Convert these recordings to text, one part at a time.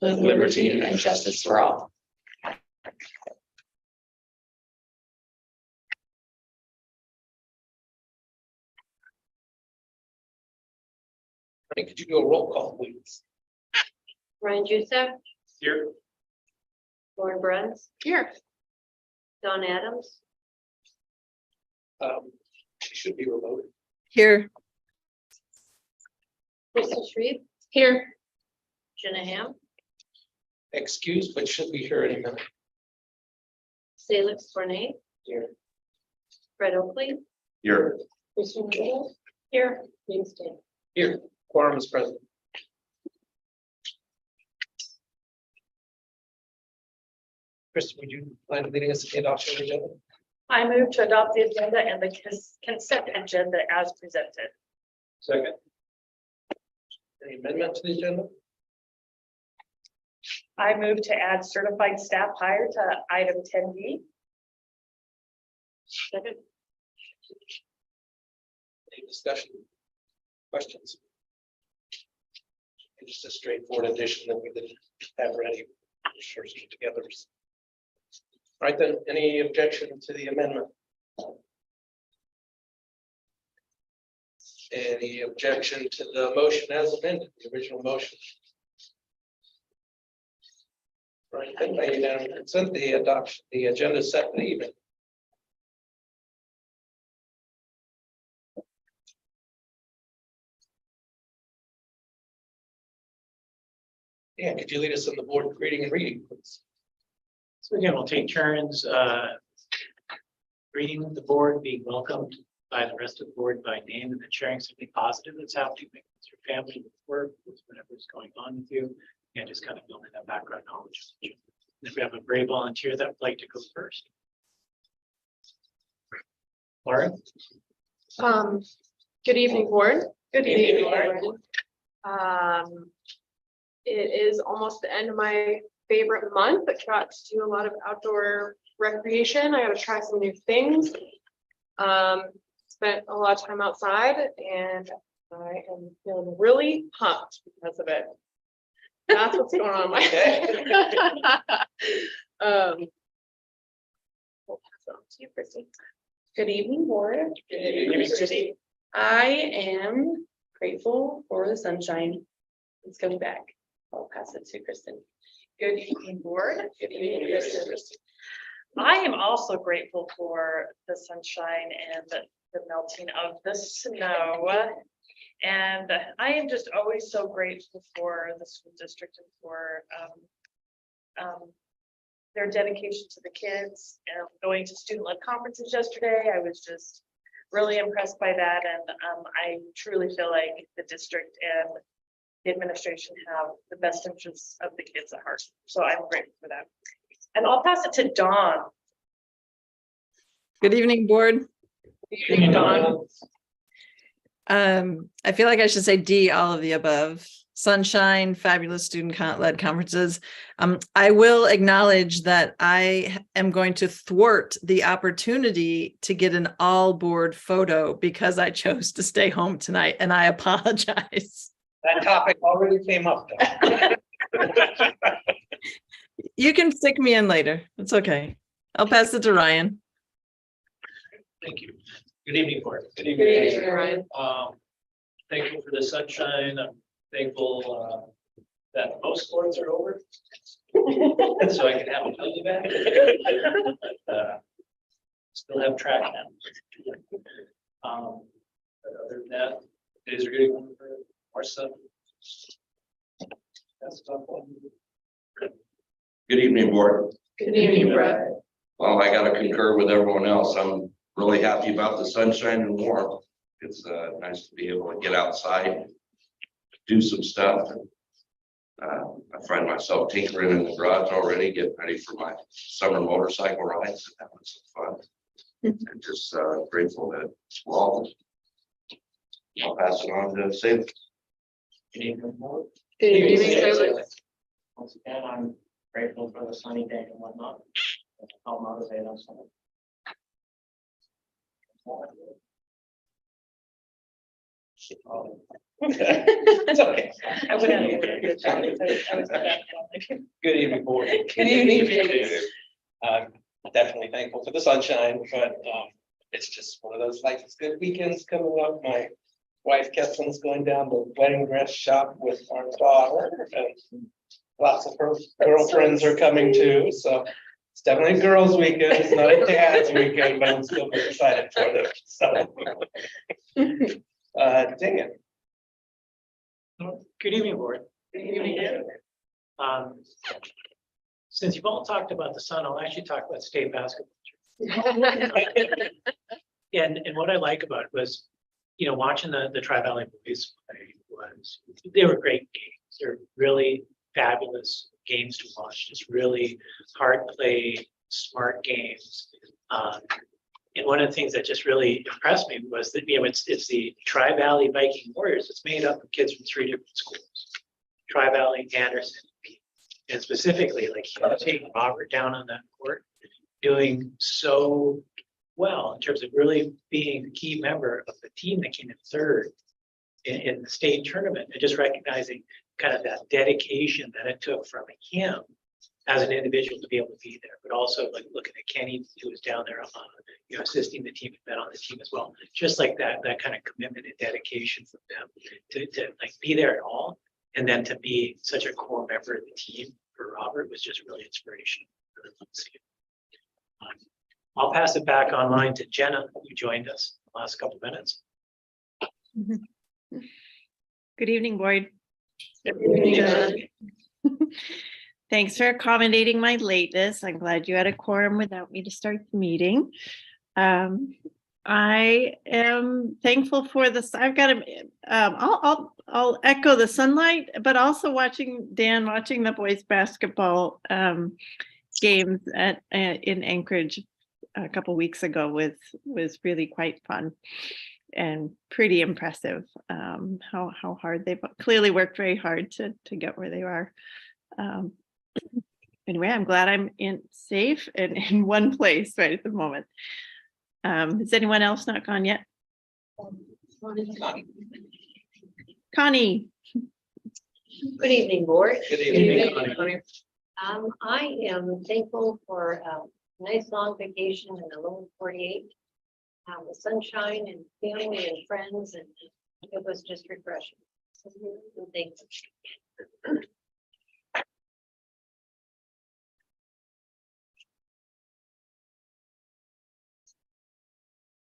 with liberty and justice for all. Could you do a roll call, please? Ryan Joseph, Here. Lauren Bruns, Here. Don Adams, She should be remote. Here. Crystal Shreve, Here. Jenna Ham, Excused, but should be here any minute. Salix Cornet, Here. Fred Oakley, Here. Christian Little, here, James Day. Here. Quorum is present. Kristen, would you mind leading us to the adoption of the agenda? I move to adopt the agenda and the consent agenda as presented. Second. Any amendment to the agenda? I move to add certified staff hire to item 10B. Second. Any discussion? Questions? It's just a straightforward addition that we didn't have ready. Sure, together. All right, then, any objection to the amendment? Any objection to the motion as amended, the original motion? Right, then, by unanimous consent, the adoption, the agenda is set for the evening. Yeah, could you lead us in the board reading and reading, please? So again, we'll take turns reading the board, being welcomed by the rest of the board by name, and then sharing something positive that's happening with your family, with work, with whatever's going on with you, and just kind of building that background knowledge. And if we have a brave volunteer that would like to go first. Lauren? Good evening, board. Good evening, Lauren. It is almost the end of my favorite month. I got to do a lot of outdoor recreation. I got to try some new things. Spent a lot of time outside and I am feeling really pumped because of it. That's what's going on in my head. We'll pass it on to you, Christy. Good evening, board. Good evening, Christy. I am grateful for the sunshine. It's coming back. I'll pass it to Kristen. Good evening, board. Good evening, Kristen. I am also grateful for the sunshine and the melting of the snow. And I am just always so grateful for the school district and for their dedication to the kids. And going to student-led conferences yesterday, I was just really impressed by that. And I truly feel like the district and the administration have the best interests of the kids at heart. So I'm grateful for that. And I'll pass it to Dawn. Good evening, board. Dawn. I feel like I should say D, all of the above. Sunshine, fabulous student-led conferences. I will acknowledge that I am going to thwart the opportunity to get an all-board photo because I chose to stay home tonight, and I apologize. That topic already came up. You can stick me in later. It's okay. I'll pass it to Ryan. Thank you. Good evening, board. Good Good evening, Ryan. Thankful for the sunshine. I'm thankful that most sports are over. So I can have a belly back. Still have track now. But other than that, days are getting more sun. That's tough one. Good evening, board. Good evening, Brett. Well, I gotta concur with everyone else. I'm really happy about the sunshine and warmth. It's nice to be able to get outside, do some stuff. I find myself tinkering in the garage already, getting ready for my summer motorcycle rides. Having some fun. And just grateful that we're all. I'll pass it on to Sam. Good evening, board. Good evening, Salix. Once again, I'm grateful for the sunny day and whatnot. I'll motivate us. It's okay. I would have. I was back. Good evening, board. Good evening. Definitely thankful for the sunshine, but it's just one of those like it's good weekends coming up. My wife Ketlin's going down to wedding dress shop with our daughter, and lots of her girlfriends are coming too. So it's definitely a girls' weekend. It's not a dad's weekend, but I'm still very excited for them. So, dang it. Good evening, board. Since you've all talked about the sun, I'll actually talk about state basketball. And what I like about it was, you know, watching the Tri-Valley boys play was, they were great games. They're really fabulous games to watch, just really hard play, smart games. And one of the things that just really impressed me was that, you know, it's the Tri-Valley Viking Warriors. It's made up of kids from 3 different schools, Tri-Valley, Anderson, and specifically, like, taking Robert down on that court, doing so well in terms of really being a key member of the team that came in third in the state tournament, and just recognizing kind of that dedication that it took from him as an individual to be able to be there, but also like looking at Kenny, who was down there, you know, assisting the team, been on the team as well. Just like that kind of commitment and dedication from them to like be there at all, and then to be such a core member of the team for Robert was just really inspirational. Really love to see it. I'll pass it back online to Jenna, who joined us the last couple of minutes. Good evening, board. Thanks for accommodating my lateness. I'm glad you had a quorum without me to start the meeting. I am thankful for this. I've got I'll echo the sunlight, but also watching the boys basketball games in Anchorage a couple weeks ago was really quite fun and pretty impressive. How hard they've clearly worked very hard to get where they are. Anyway, I'm glad I'm safe and in one place right at the moment. Has anyone else not gone yet? Connie. Good evening, board. Good evening. I am thankful for a nice long vacation in the Lower 48. The sunshine and family and friends, and it was just refreshing. So, thank you.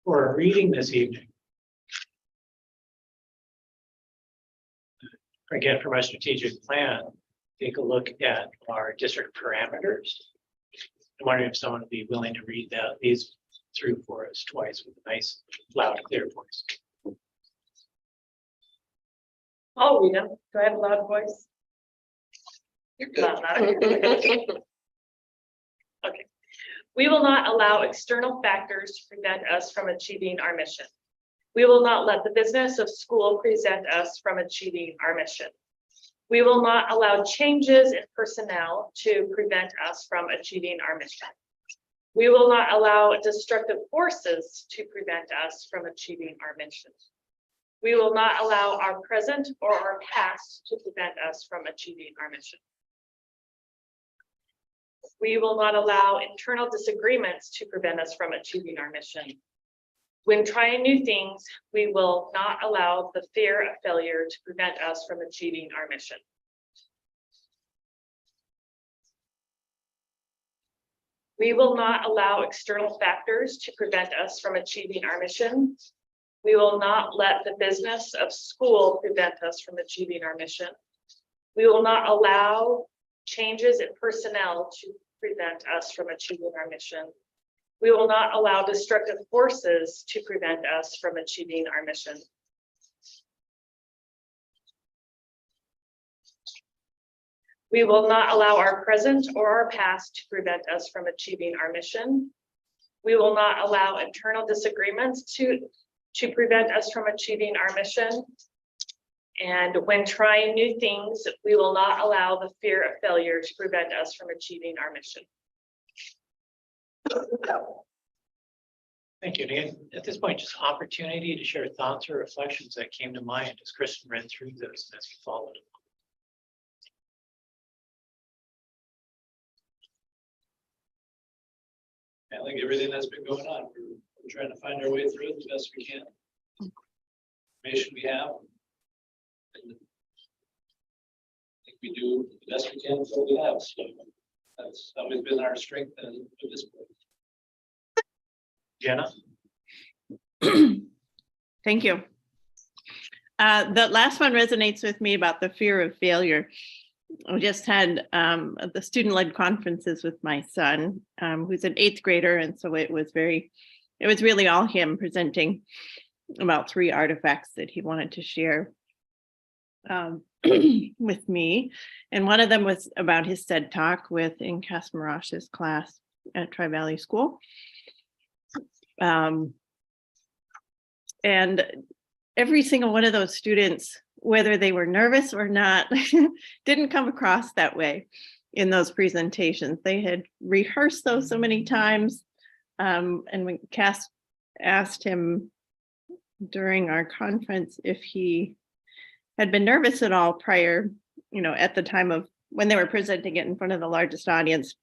For a reading this evening, again, from our strategic plan, take a look at our district parameters. I'm wondering if someone would be willing to read these through for us twice with a nice, loud, clear voice. I'll read them. Do I have a loud voice? You're good. Okay. We will not allow external factors to prevent us from achieving our mission. We will not let the business of school prevent us from achieving our mission. We will not allow changes in personnel to prevent us from achieving our mission. We will not allow destructive forces to prevent us from achieving our mission. We will not allow our present or our past to prevent us from achieving our mission. We will not allow internal disagreements to prevent us from achieving our mission. When trying new things, we will not allow the fear of failure to prevent us from achieving our mission. We will not allow external factors to prevent us from achieving our mission. We will not let the business of school prevent us from achieving our mission. We will not allow changes in personnel to prevent us from achieving our mission. We will not allow destructive forces to prevent us from achieving our mission. We will not allow our present or our past to prevent us from achieving our mission. We will not allow internal disagreements to prevent us from achieving our mission. And when trying new things, we will not allow the fear of failure to prevent us from achieving our mission. Thank you. Dan, at this point, just opportunity to share thoughts or reflections that came to mind as Kristen read through this and as we followed it. I think everything that's been going on, we're trying to find our way through it the best we can. Information we have. And I think we do the best we can with what we have. So that's always been our strength at this point. Jenna? Thank you. The last one resonates with me about the fear of failure. I just had the student-led conferences with my son, who's an 8th grader, and so it was really all him presenting about 3 artifacts that he wanted to share with me. And one of them was about his TED Talk in Kasmarash's class at Tri-Valley School. And every single one of those students, whether they were nervous or not, didn't come across that way in those presentations. They had rehearsed those so many times. And when Cass asked him during our conference if he had been nervous at all prior, at the time of when they were presenting it in front of the largest audience.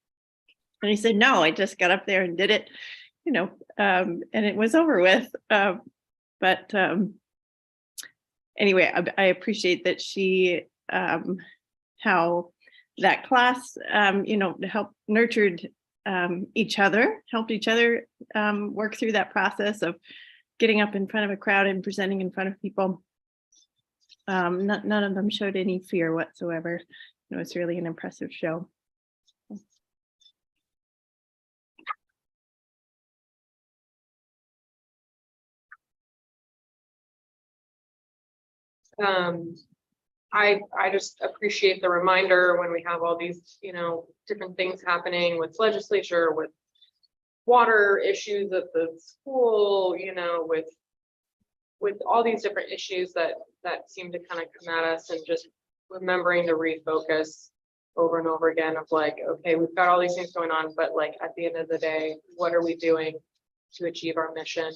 And he said, no, I just got up there and did it, and it was over with. But anyway, I appreciate that she, how that class, helped nurtured helped each other work through that process of getting up in front of a crowd and presenting in front of people. None of them showed any fear whatsoever. It's really an impressive show. I just appreciate the reminder when we have all these, different things happening with legislature, with water issues at the school, with all these different issues that seem to kind of come at us, and just remembering to refocus over and over again of like, okay, we've got all these things going on, but like at the end of the day, what are we doing to achieve our mission?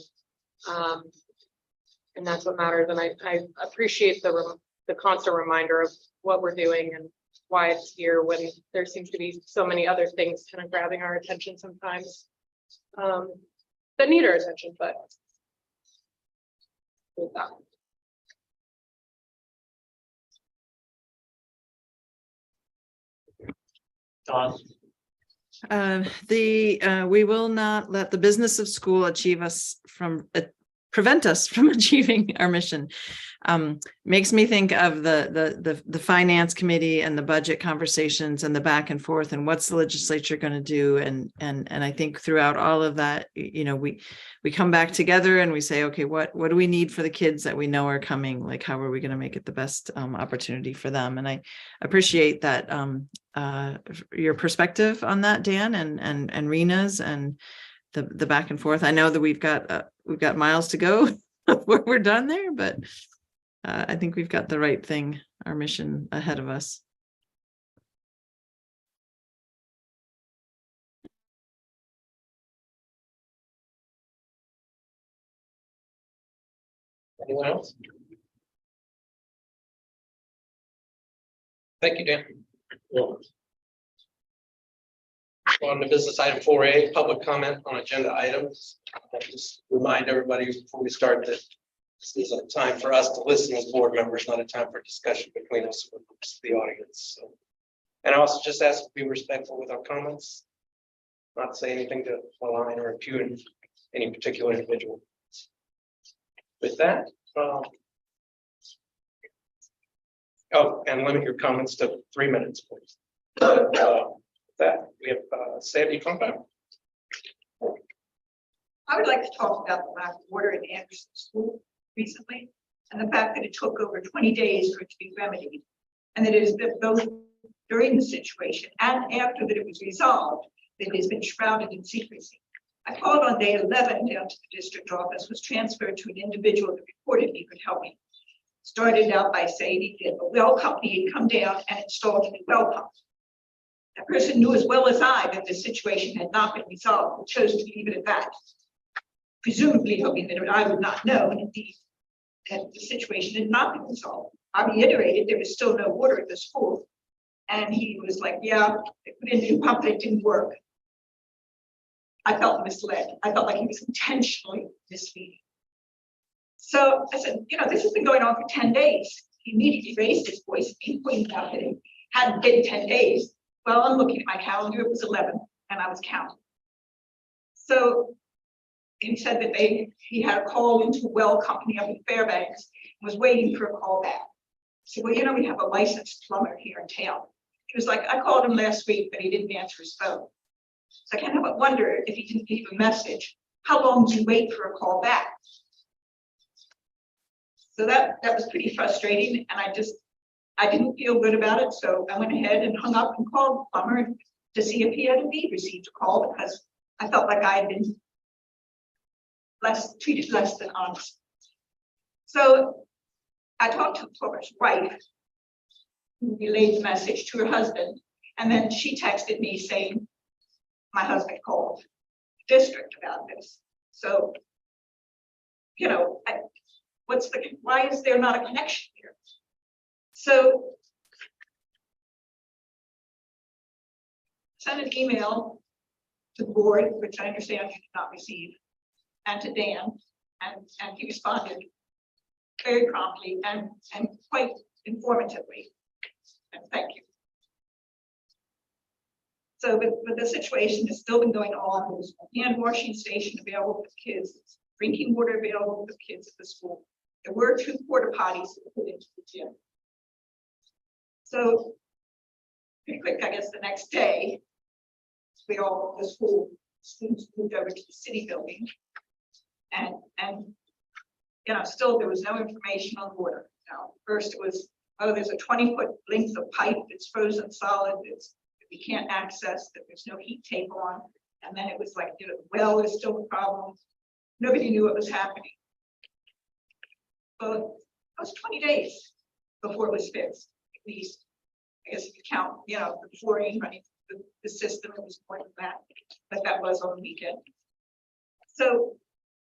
And that's what matters. And I appreciate the constant reminder of what we're doing and why it's here, when there seems to be so many other things kind of grabbing our attention sometimes, that need our attention, but with that. Dawn? We will not let the business of school prevent us from achieving our mission. Makes me think of the finance committee and the budget conversations and the back and forth and what's the legislature going to do. And I think throughout all of that, we come back together and we say, okay, what do we need for the kids that we know are coming? Like, how are we going to make it the best opportunity for them? And I appreciate that your perspective on that, Dan, and Rena's, and the back and forth. I know that we've got miles to go before we're done there, but I think we've got the right thing, our mission ahead of us. Anyone else? Thank you, Dan. On the business item 4A, public comment on agenda items. I'll just remind everybody before we start that this is a time for us to listen as board members, not a time for discussion between us and the audience. So, and I also just ask to be respectful with our comments, not say anything to align or impugn any particular individual. With that, and limit your comments to 3 minutes, please. That we have Sandy Trumpa. I would like to talk about the lack of water in Anderson School recently, and the fact that it took over 20 days for it to be remedied, and that it has been both during the situation and after that it was resolved, that it has been shrouded in secrecy. I called on day 11 down to the district office, was transferred to an individual that reported he could help me. Started out by saying that a well company had come down and installed a new well pump. That person knew as well as I that the situation had not been resolved, but chose to leave it at that. presumably hoping that I would not know, and indeed, that the situation had not been resolved. I reiterated there was still no water at the school. And he was like, yeah, they put in a new pump, but it didn't work. I felt misled. I felt like he was intentionally misleading. So I said, you know, this has been going on for 10 days. He immediately raised his voice and pointed out that it hadn't been 10 days. Well, I'm looking at my calendar, it was 11, and I was counting. So he said that he had a call into a well company up in Fairbanks and was waiting for a call back. I said, well, you know, we have a licensed plumber here in town. He was like, I called him last week, but he didn't answer his phone. So I kind of wonder if he can leave a message. How long do you wait for a call back? So that was pretty frustrating, and I didn't feel good about it. So I went ahead and hung up and called the plumber to see if he had indeed received a call, because I felt like I had been treated less than honest. So I talked to the plumber's wife, who relayed the message to her husband, and then she texted me saying, my husband called the district about this. So, you know, why is there not a connection here? So sent an email to the board, which I understand you did not receive, and to Dan, and he responded very promptly and quite informatively. And thank you. So, but the situation has still been going on. There's a hand washing station available for kids, drinking water available for kids at the school. There were 2 porta potties that were put into the gym. So, pretty quick, I guess the next day, the school students moved over to the city building, and you know, still there was no information on water. Now, first it was, oh, there's a 20-foot length of pipe that's frozen solid, that we can't access, that there's no heat tape on. And then it was like, you know, the well is still a problem. Nobody knew what was happening. So it was 20 days before it was fixed, at least. I guess if you count, you know, the fluorine running the system, it was more than that, but that was on the weekend. So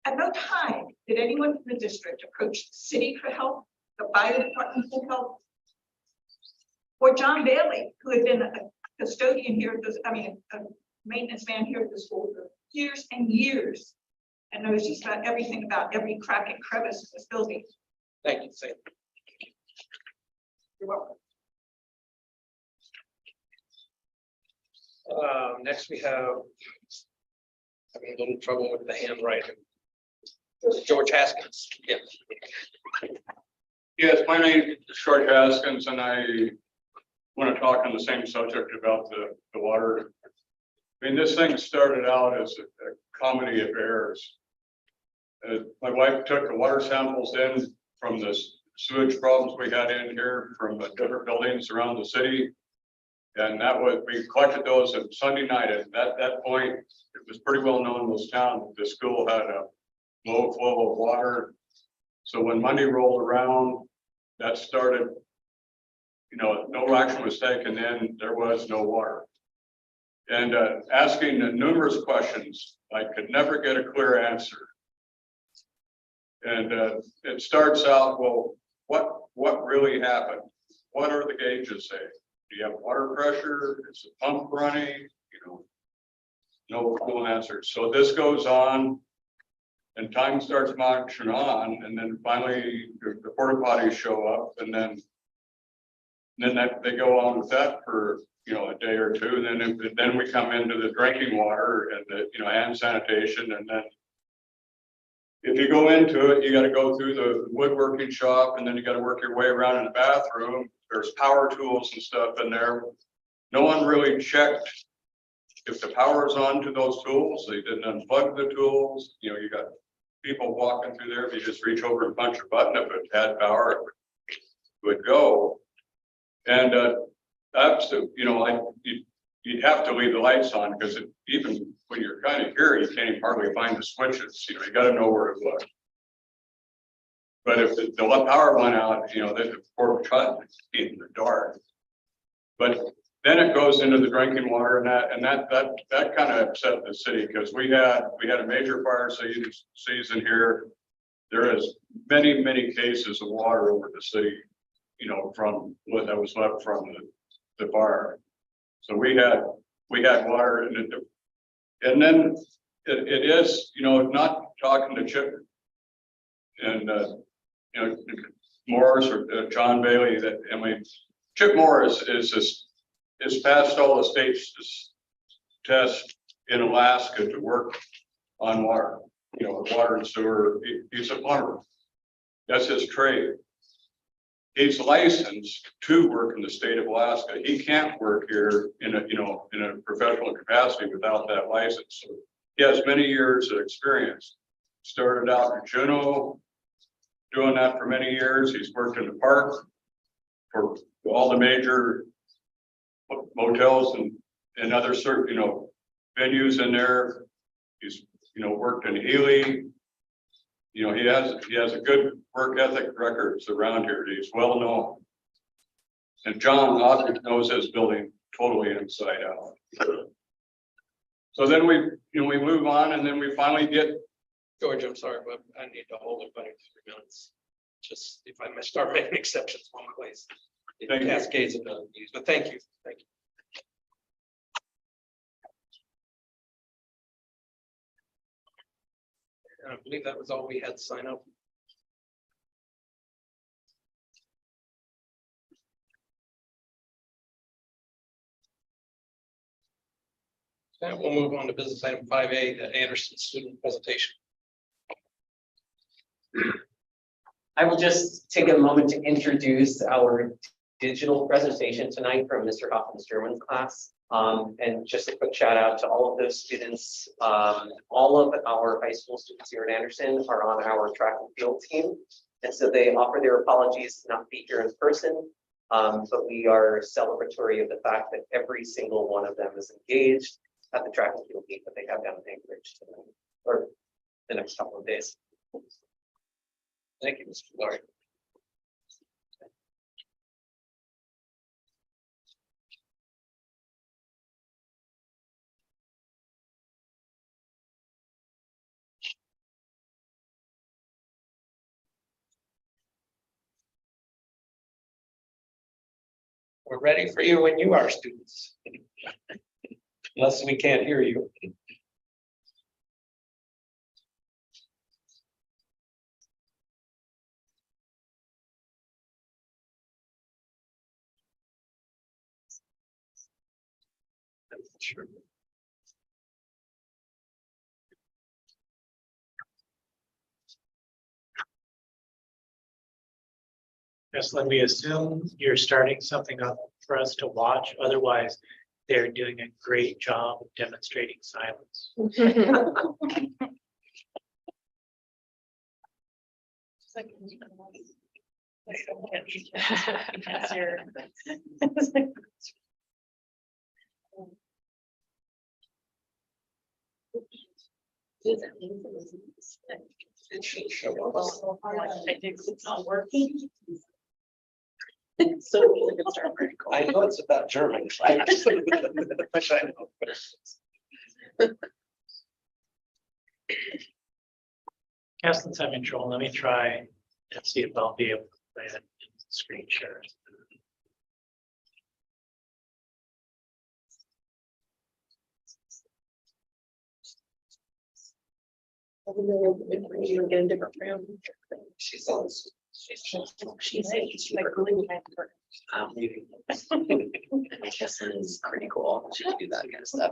at no time did anyone from the district approach the city for help, the fire department for help, or John Bailey, who had been a custodian here, a maintenance man here at the school for years and years, and knows just about everything about every crack and crevice in this building. Thank you, Sam. You're welcome. Next we have, having a little trouble with the handwriting. George Haskins. Yeah. Yes, my name is George Haskins, and I want to talk on the same subject about the water. I mean, this thing started out as a comedy of errors. My wife took the water samples in from the sewage problems we had in here from the different buildings around the city. And we collected those on Sunday night. And at that point, it was pretty well known in this town that the school had a low flow of water. So when Monday rolled around, that started, you know, no action was taken, then there was no water. And asking numerous questions, I could never get a clear answer. And it starts out, well, what really happened? What are the gauges saying? Do you have water pressure? Is the pump running? You know, no cool answers. So this goes on, and time starts marching on, and then finally the porta potties show up, and then they go on with that for, you know, a day or two, and then we come into the drinking water and the, you know, hand sanitation, and then if you go into it, you got to go through the woodworking shop, and then you got to work your way around in the bathroom. There's power tools and stuff in there. No one really checked if the power's on to those tools. They didn't unplug the tools. You know, you got people walking through there. If you just reach over and punch a button, if it had power, it would go. And that's the, you know, you'd have to leave the lights on, because even when you're kind of here, you can't even hardly find the switches. You know, you got to know where to look. But if the power went out, you know, the porta potty in the dark. But then it goes goes into the drinking water and that kind of upset the city because we had a major fire season here. There is many cases of water over the city, you know, from what that was left from the fire. So we had water and then it is, you know, not talking to Chip and, you know, Morris or John Bailey that, I mean, Chip Morris is passed all the state's tests in Alaska to work on water, you know, water and sewer. He's a plumber. That's his trade. He's licensed to work in the state of Alaska. He can't work here in a professional capacity without that license. So he has many years of experience. Started out in Juneau, doing that for many years. He's worked in the park for all the major motels and other certain, you know, venues in there. He's, you know, worked in Ely. You know, he has a good work ethic records around here. He's well known. And John Osgood knows his building totally inside out. So then we move on and then we finally get. George, I'm sorry, but I need to hold it by 3 minutes. Just if I may start making exceptions one place. It Thank you. cascades of other views, but thank you. And I believe that was all we had to sign up. And we'll move on to business item 5A, the Anderson student presentation. I will just take a moment to introduce our digital presentation tonight from Mr. Hoffman's German class. And just a quick shout out to all of those students. All of our high school students here at Anderson are on our track and field team. And so they offer their apologies to not be here in person. But we are celebratory of the fact that every single one of them is engaged at the track and field meet that they have down in Anchorage tonight, or the next couple of days. Thank you, Mr. Laurie. We're ready for you when you are, students. Unless we can't hear you. Sure. Just let me assume you're starting something up for us to watch. Otherwise, they're doing a great job of demonstrating silence. It should show up. I think it's not working. So we can start very cool. I know it's about German. I wish I know. Since I'm in control, let me try and see if I'll be able to play it in screen share. You get a different room. She's on. She's like really Meeting. Justin is pretty cool. She can do that kind of stuff.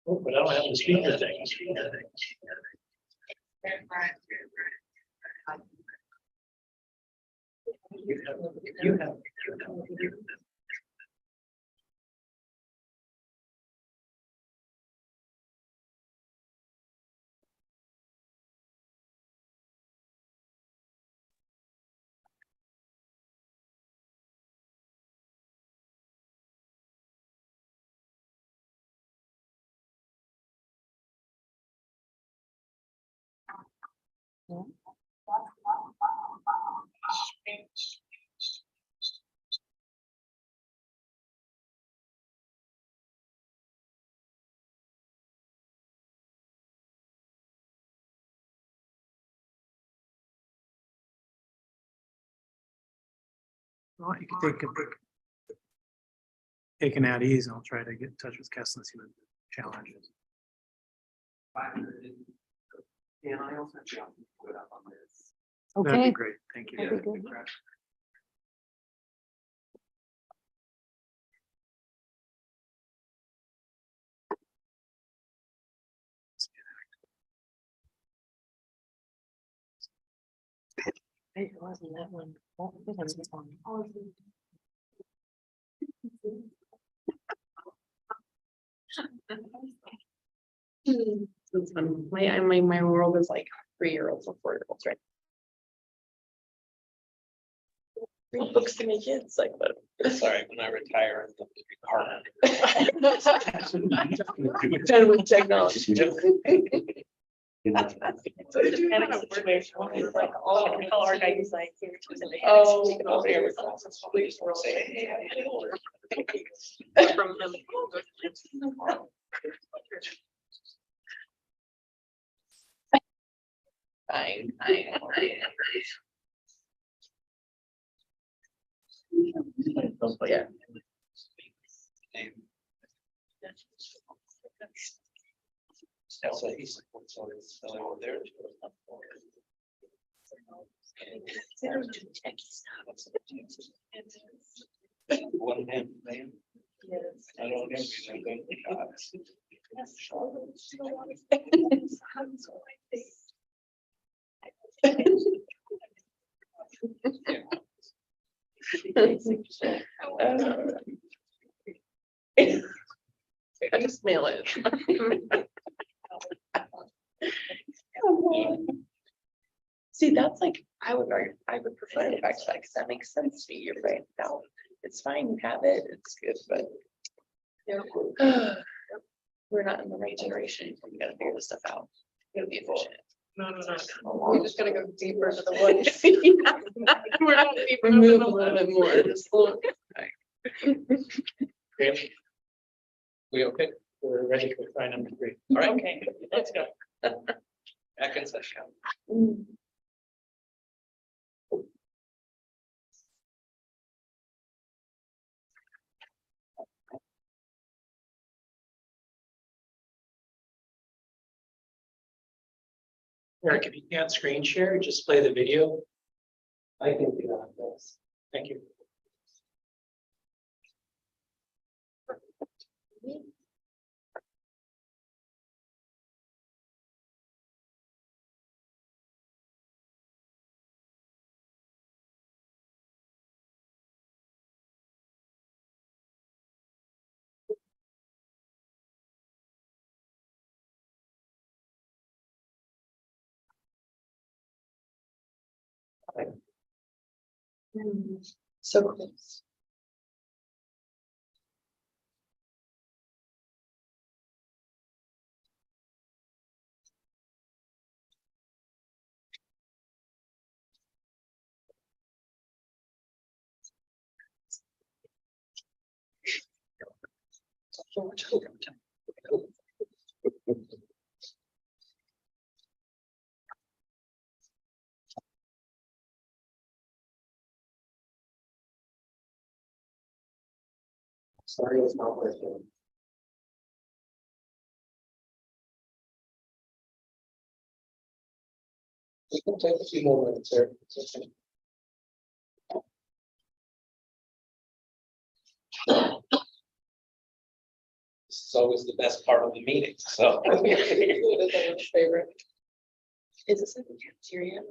Oh, but I don't have the speaker thing. You have. Well, you can take an at ease and I'll try to get in touch with Kessler and see what the challenge is. And I also jumped put up on this. That'd be great. Thank you. That'd be good. It wasn't that one. What was this one? It's fun. My world is like 3-year-olds and 4-year-olds, right? Read books to my kids, like, but. Sorry, when I retire, I'm gonna be Done with technology. So it's a panic situation, when it's like all the color guys like. Oh, Oh, there we go. Please roll. From him. Fine. Yeah. So he's like, what's all this spelling over there? One man, man. I don't know. I just mail it. See, that's like, I would prefer it back to that, because that makes sense to me. You're right. Now, it's fine, you have it, it's good, but. We're not in the right generation. We gotta figure this stuff out. We gotta be efficient. No. We're just gonna go deeper into the woods. We're not deeper. Move a little bit more. Just a little- Great. We okay? We're ready for try number 3. All right, Okay, let's go. back in session. Eric, if you can't screen share, just play the video. I can do that, yes. Thank you. So close. Sorry, it's not working. We can take a few more minutes here. This is always the best part of the meeting, so. Favorite. Is this like a cafeteria?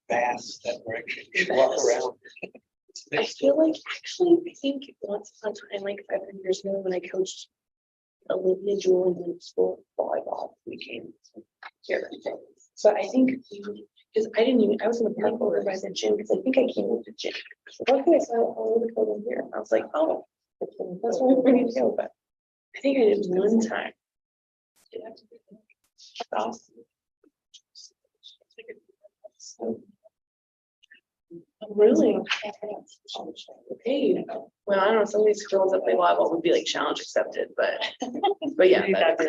Fast that direction, you should walk around. I feel like, actually, I think once upon a time, like 500 years ago, when I coached Olivia Jewel in school volleyball. We came here. So I think, because I didn't even, I was in the park over by the gym, because I think I came with the gym. One thing I saw all over the code in here, I was like, oh, that's where we need to go, but I think I did one time. Awesome. Really? Okay, well, I don't know, some of these girls that play volleyball would be like challenge accepted, but yeah. That's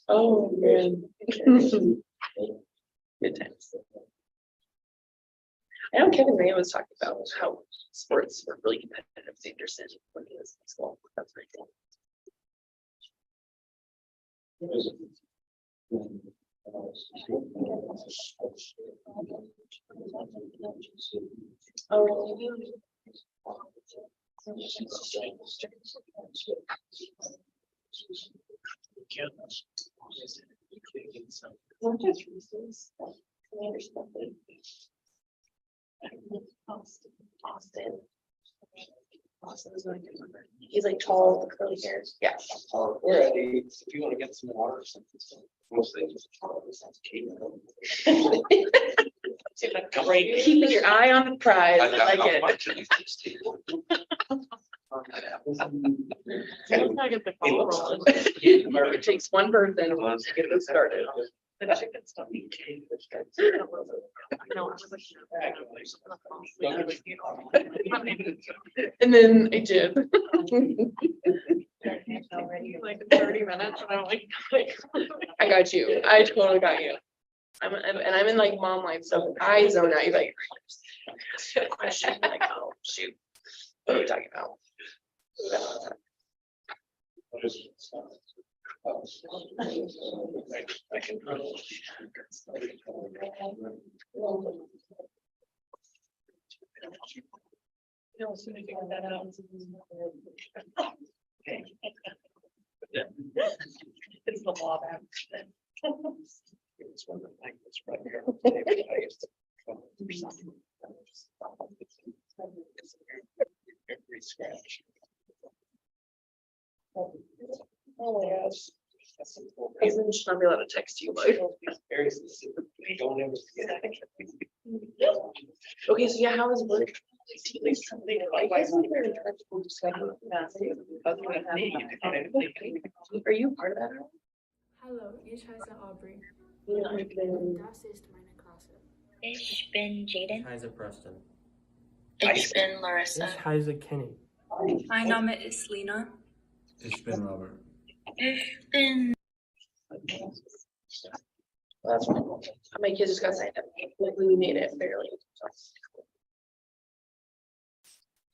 Oh, man. Good times. I know Kevin Ray was talking about how sports were really competitive at Sanderson when he was in school. That's very cool. Oh, really? Austin. Austin is what I can remember. He's like tall, with curly hair. Yeah. We're ready, if you wanna get some water or something. Most things. Great, keeping your eye on the prize. I like it. It takes one person to get this started. The chicken stuff. And then I did. Like 30 minutes and I'm like. I got you. I totally got you. I'm in like mom life, so I zone out. You're like, question, like, oh, shoot. What are we talking about? It's the law. It's one of the things that's right here. Every scratch. Oh my gosh. Isn't she not be allowed to text you, like? Very specific. Don't ever forget. Okay, so yeah, how is work? Are you part of that? Hallo, ich heiße Aubrey. Yeah, Das ist meine Klasse. Ich bin Jaden. Ich heiße Preston. Ich bin Larissa. Ich heiße Kenny. Mein Name ist Lena. Ich bin Robert. Ich bin. That's fine. My kids just got signed up. Like we made it barely.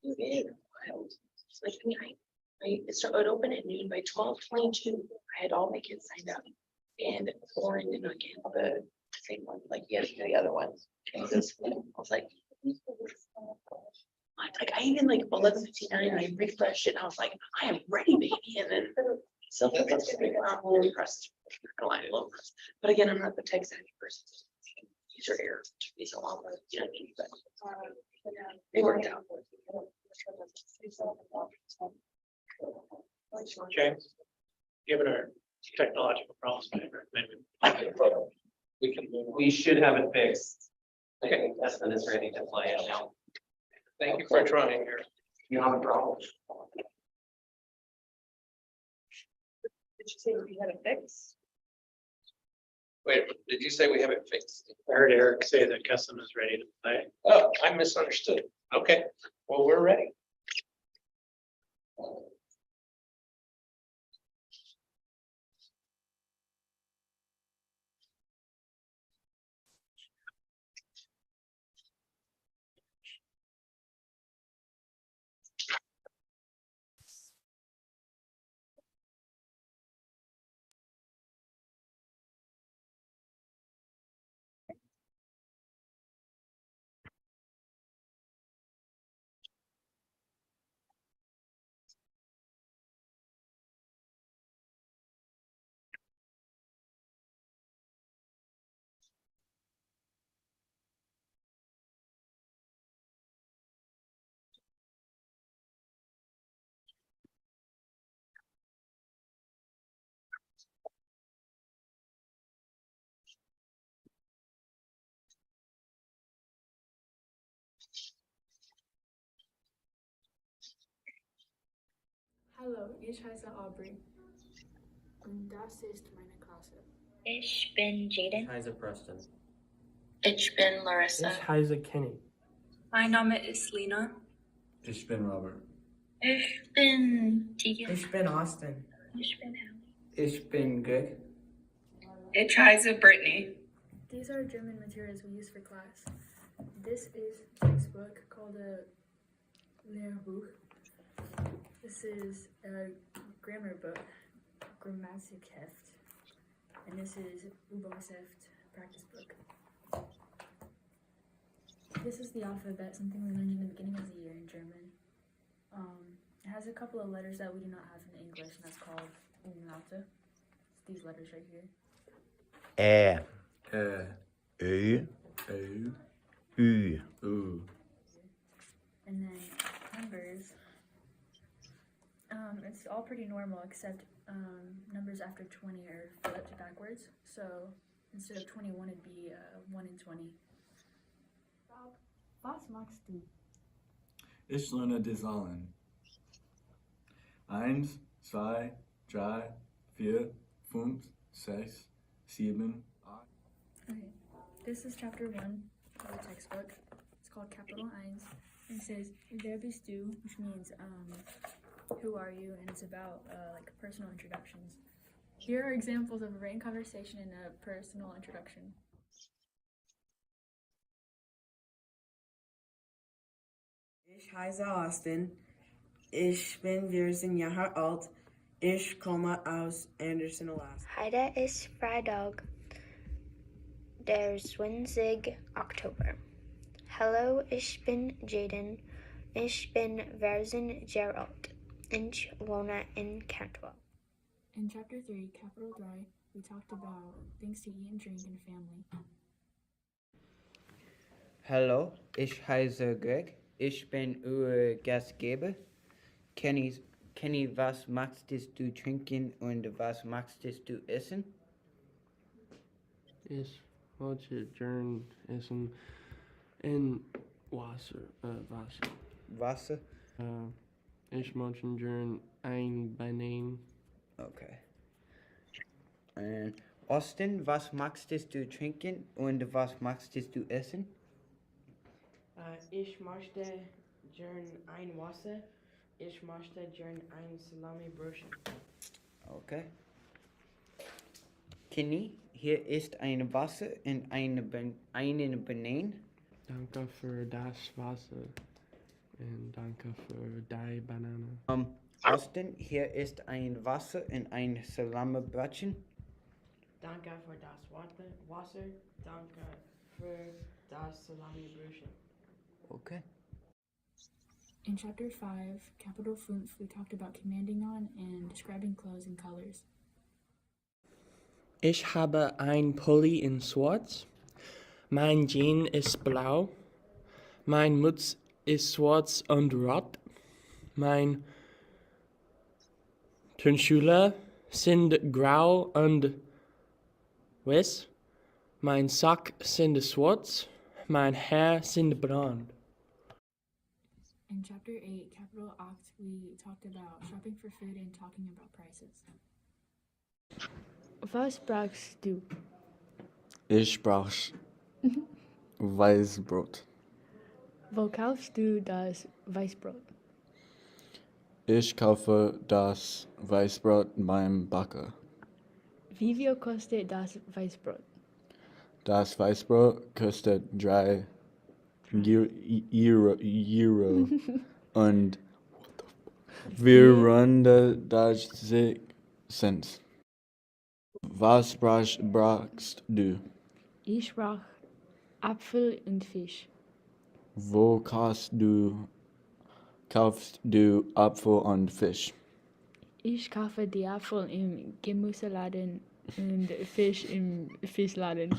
It wild. It's like, I mean, it would open at noon. By 12:22, I had all my kids signed up. And Lauren did not get the same one, like the other ones. And this one, I was like, what? Like I even like 11:59, I refreshed it. And I was like, I am ready, baby. And then so I'm a little impressed. Not gonna lie, a little impressed. But again, I'm not the tech savvy person. User error took me so long, you know what I mean? But it worked out. James, given our technological problems, I recommend We should have it fixed. Okay, Espen is ready to play it now. Thank you for trying here. Not a problem. Did you say we had a fix? Wait, did you say we have it fixed? I heard Eric say that Custom is ready to play. Oh, I misunderstood. Okay, well, we're ready. Hallo, ich heiße Aubrey. Und das ist meine Klasse. Ich bin Jaden. heiße Preston. Ich bin Larissa. Ich heiße Kenny. Mein Name ist Lena. Ich bin Robert. Ich bin Tegan. Ich bin Austin. Ich bin Hallie. Ich bin Greg. Ich heiße Brittany. These are German materials we use for class. This is a textbook called a Lehrbuch. This is a grammar book, Grammatikheft. And this is Übungsheft practice book. This is the alphabet, something we learned in the beginning of the year in German. It has a couple of letters that we do not have in English, and that's called Umlaute. It's these letters right here. Ö. U. U. And then numbers. It's all pretty normal except numbers after 20 are flipped backwards. So instead of 21, it'd be 1 and 20. Was magst du? Ich lerne die Zahlen. 1, 2, 3, 4, 5, 6, 7, 8. Okay, this is chapter 1 of the textbook. It's called Capital Eins. And it says, Wer bist du? Which means, who are you? And it's about, like, personal introductions. Here are examples of a written conversation and a personal introduction. Ich heiße Austin. Ich bin 14 Jahre alt. Ich komme aus Anderson, Alaska. Heute ist Freitag, der 20. Oktober. Hallo, ich bin Jaden. Ich bin 14 Jahre alt. Ich wohne in Cantwell. In chapter 3, Capital Dry, we talked about things to eat and drink in a family. Hallo, ich heiße Greg. Ich bin Ihr Gastgeber. Kenny, was magst du trinken und was magst du essen? Ich wollte gern essen in Wasser. Wasser? Ich möchte gern ein Banan. Okay. Austin, was magst du trinken und was magst du essen? Ich möchte gern ein Wasser. Ich möchte gern ein Salami-Brötchen. Okay. Kenny, hier ist ein Wasser und einen Banan. Danke für das Wasser und danke für die Banane. Austin, hier ist ein Wasser und ein Salami-Brötchen. Danke für das Wasser. Danke für das Salami-Brötchen. Okay. In chapter 5, Capital 5, we talked about commanding on and describing clothes and colors. Ich habe ein Pulli in Schwarz. Mein Jeans ist blau. Mein Mütze ist schwarz und rot. Mein Turnschuhe sind grau und weiß. Mein Sock sind schwarz. Mein Hair sind blond. In chapter 8, Capital Oct, we talked about shopping for food and talking about prices. Was brauchst du? Ich brauche Weißbrot. Wo kaufst du das Weißbrot? Ich kaufe das Weißbrot beim Bäcker. Wie viel kostet das Weißbrot? Das Weißbrot kostet 3 Euro und 34 Cent. Was brauchst du? Ich brauche Apfel und Fisch. Wo kaufst du Apfel und Fisch? Ich kaufe die Apfel im Gemüseladen und Fisch im Fischladen.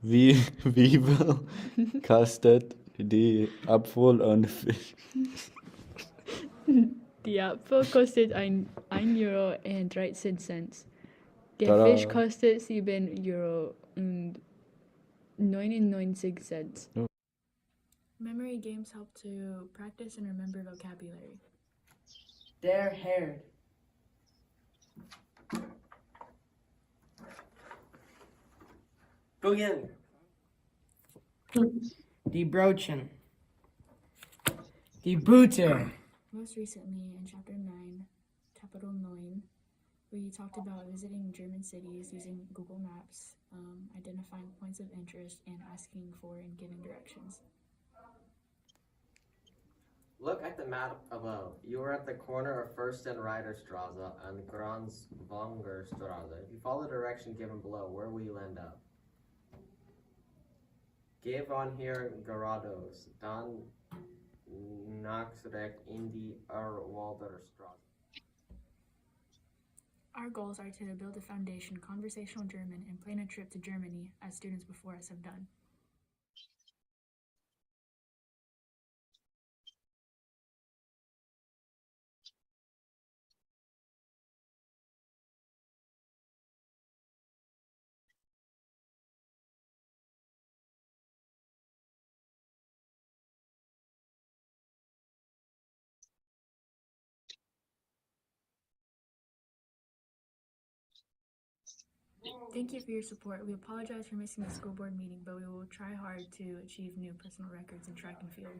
Wie viel kostet die Apfel und Fisch? Die Apfel kostet 1 Euro und 13 Cent. Der Tada. Fisch kostet 7 Euro und 99 Cent. Memory games help to practice and remember vocabulary. Der Herd. Go again. Die Brochen. Die Booter. Most recently, in Chapter 9, Capital 9, we talked about visiting German cities using Google Maps, identifying points of interest, and asking for and giving directions. Look at the map above. You are at the corner of First and Reiterstraße and Granswangerstraße. If you follow the direction given below, where will you end up? Geh von hier geradeaus, dann nach rechts in die Erwalderstraße. Our goals are to build a foundation, conversational German, and plan a trip to Germany, as students before us have done. Thank you for your support. We apologize for missing the school board meeting, but we will try hard to achieve new personal records in track and field.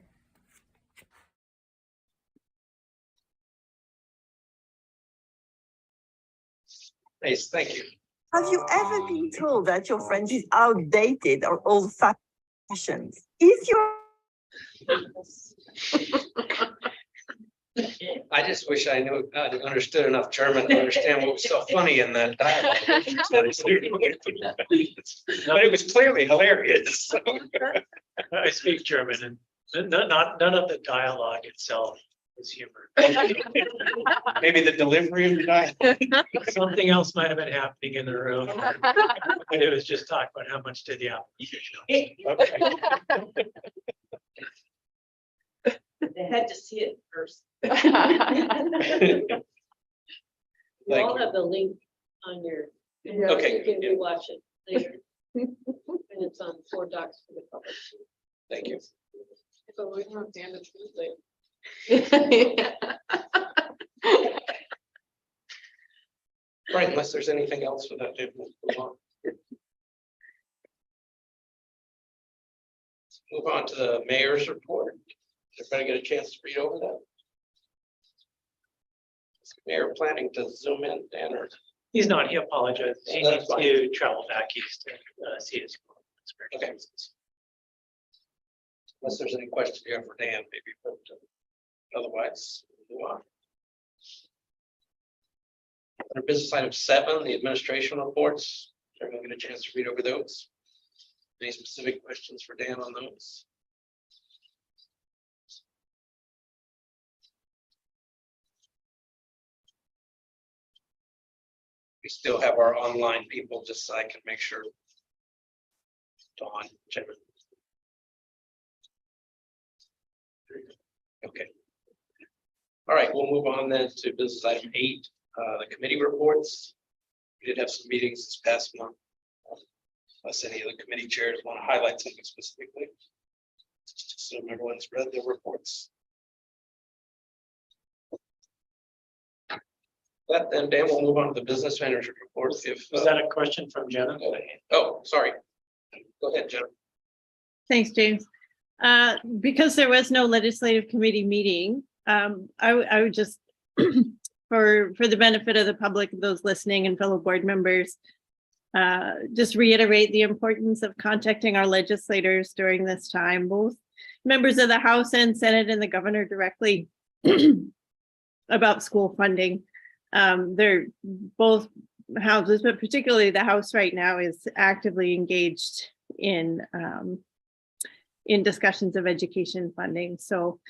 Nice, thank you. Have you ever been told that your French is outdated or old-fashioned? If you're I just wish I knew, understood enough German to understand what was so funny in that dialogue. But it was clearly hilarious. I speak German and none of the dialogue itself is humor. Maybe the delivery of the dialogue. Something else might have been happening in the room. But it was just talk about how much did the application. Okay. They had to see it first. You all have the link on your. Okay, You can yeah. rewatch it later. And it's on 4 Docs for the public. Thank you. So we don't have Dan to translate. Right, unless there's anything else with that. We'll move on. Move on to the mayor's report. Everybody get a chance to read over that? Is the Mayor planning to zoom in, Dan, or? He's not, he apologized. He That's needs fine. to travel back east to see his. Okay. Unless there's any questions you have for Dan, maybe, but otherwise, move on. Under business item 7, the administration reports. Everyone get a chance to read over those. Any specific questions for Dan on those? We still have our online people, just so I can make sure. Dawn, Chairman. Okay. All right, we'll move on then to business item 8, the committee reports. We did have some meetings this past month. Unless any of the committee chairs want to highlight something specifically. So everyone's read their reports. But then Dan will move on to the business manager report. If Was that a question from Jenna? oh, sorry. Go ahead, Jenna. Thanks, James. Because there was no legislative committee meeting, I would just, for the benefit of the public, those listening and fellow board members, just reiterate the importance of contacting our legislators during this time, both members of the House and Senate and the governor directly about school funding. They're both houses, but particularly the House right now is actively engaged in discussions of education funding. So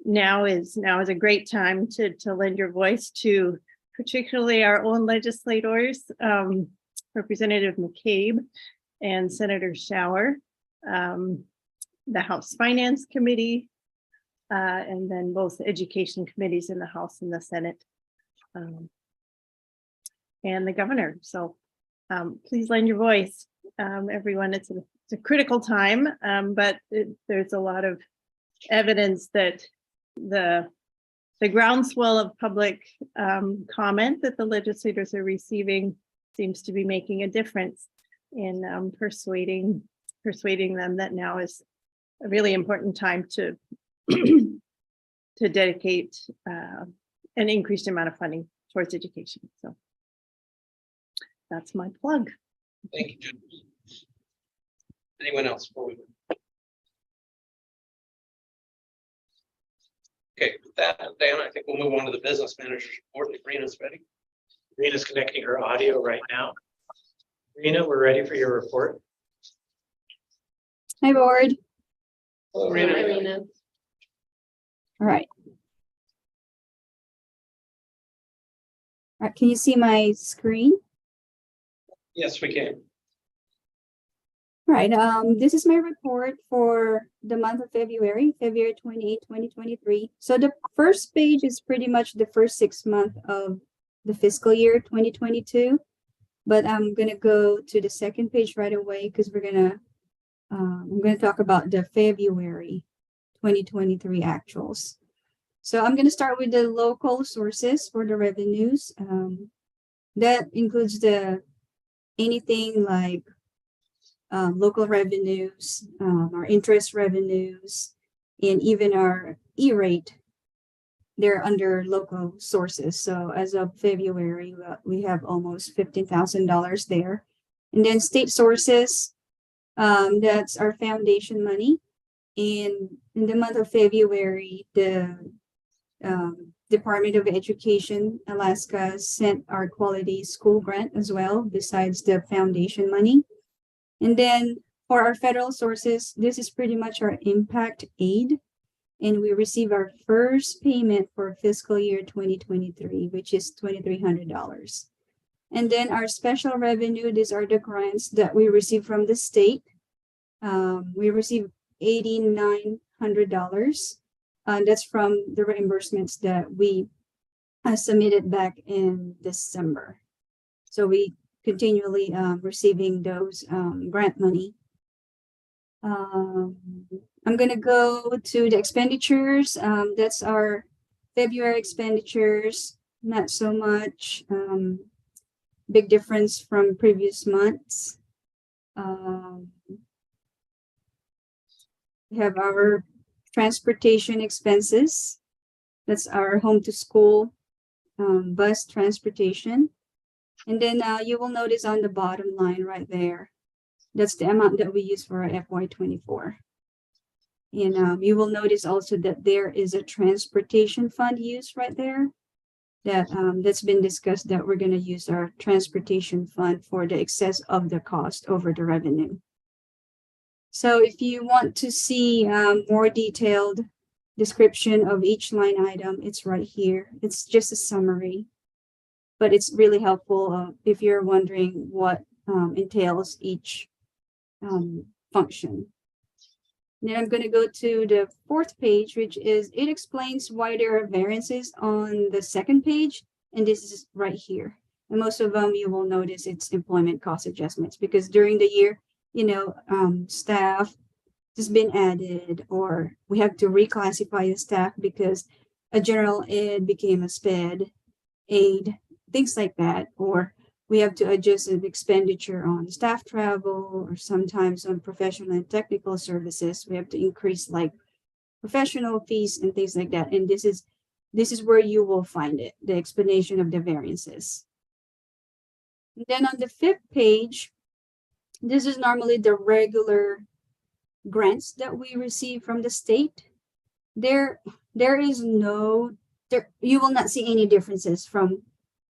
now is a great time to lend your voice to particularly our own legislators, Representative McCabe and Senator Shower, the House Finance Committee, and then both education committees in the House and the Senate, and the governor. So please lend your voice, everyone. It's a critical time, but there's a lot of evidence that the the groundswell of public comment that the legislators are receiving seems to be making a difference in persuading them that now is a really important time to to dedicate an increased amount of funding towards education. So that's my plug. Thank you, Jen. Anyone else before we? Okay, with that, Dan, I think we'll move on to the business manager's report. If Rena's ready. Rena's connecting her audio right now. Rena, we're ready for your report. Hi, board. Hello, Hi, Rena. Rena. All right. All right, can you see my screen? Yes, we can. All right, this is my report for the month of February 28, 2023. So the first page is pretty much the first 6 months of the fiscal year 2022. But I'm gonna go to the second page right away because I'm gonna talk about the February 2023 actuals. So I'm gonna start with the local sources for the revenues. That includes anything like local revenues, our interest revenues, and even our E-rate. They're under local sources. So as of February, we have almost $15,000 there. And then state sources, that's our foundation money. And in the month of February, the Department of Education, Alaska, sent our quality school grant as well, besides the foundation money. And then for our federal sources, this is pretty much our impact aid. And we receive our first payment for fiscal year 2023, which is $2,300. And then our special revenue, these are the grants that we receive from the state. We receive $8,900. That's from the reimbursements that we submitted back in December. So we continually receiving those grant money. I'm going to go to the expenditures. That's our February expenditures. Not so much big difference from previous months. We have our transportation expenses. That's our home to school bus transportation. And then you will notice on the bottom line right there, that's the amount that we use for our FY24. And you will notice also that there is a transportation fund used right there. That's been discussed that we're going to use our transportation fund for the excess of the cost over the revenue. So if you want to see more detailed description of each line item, it's right here. It's just a summary, but it's really helpful if you're wondering what entails each function. Then I'm going to go to the fourth page, which is, it explains why there are variances on the second page. And this is right here. And most of them you will notice it's employment cost adjustments, because during the year, staff has been added, or we have to reclassify the staff because a general ed became a sped aid, things like that. Or we have to adjust the expenditure on staff travel, or sometimes on professional and technical services. We have to increase like professional fees and things like that. And this is where you will find it, the explanation of the variances. And then on the fifth page, this is normally the regular grants that we receive from the state. You will not see any differences from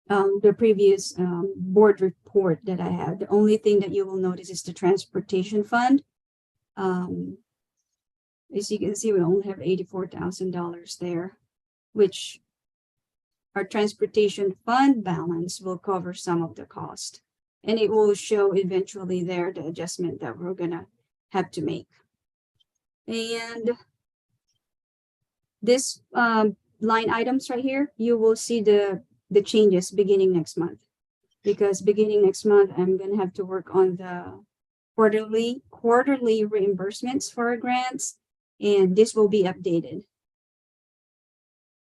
the previous board report that I had. The only thing that you will notice is the transportation fund. As you can see, we only have $84,000 there, which our transportation fund balance will cover some of the cost. And it will show eventually there the adjustment that we're gonna have to make. And this line items right here, you will see the changes beginning next month, because beginning next month, I'm going to have to work on the quarterly reimbursements for our grants, and this will be updated.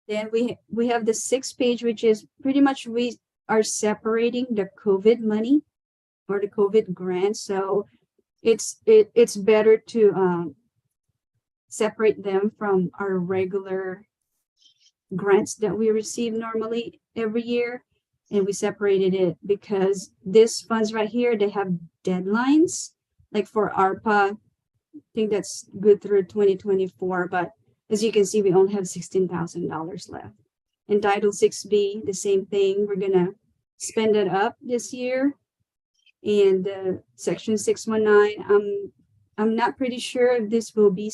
Then we have the 6th page, which is pretty much we are separating the COVID money or the COVID grant. So it's better to separate them from our regular grants that we receive normally every year. And we separated it because these funds right here, they have deadlines. Like for ARPA, I think that's good through 2024, but as you can see, we only have $16,000 left. And Title 6B, the same thing. We're gonna spend it up this year. And Section 619, I'm not pretty sure if this will be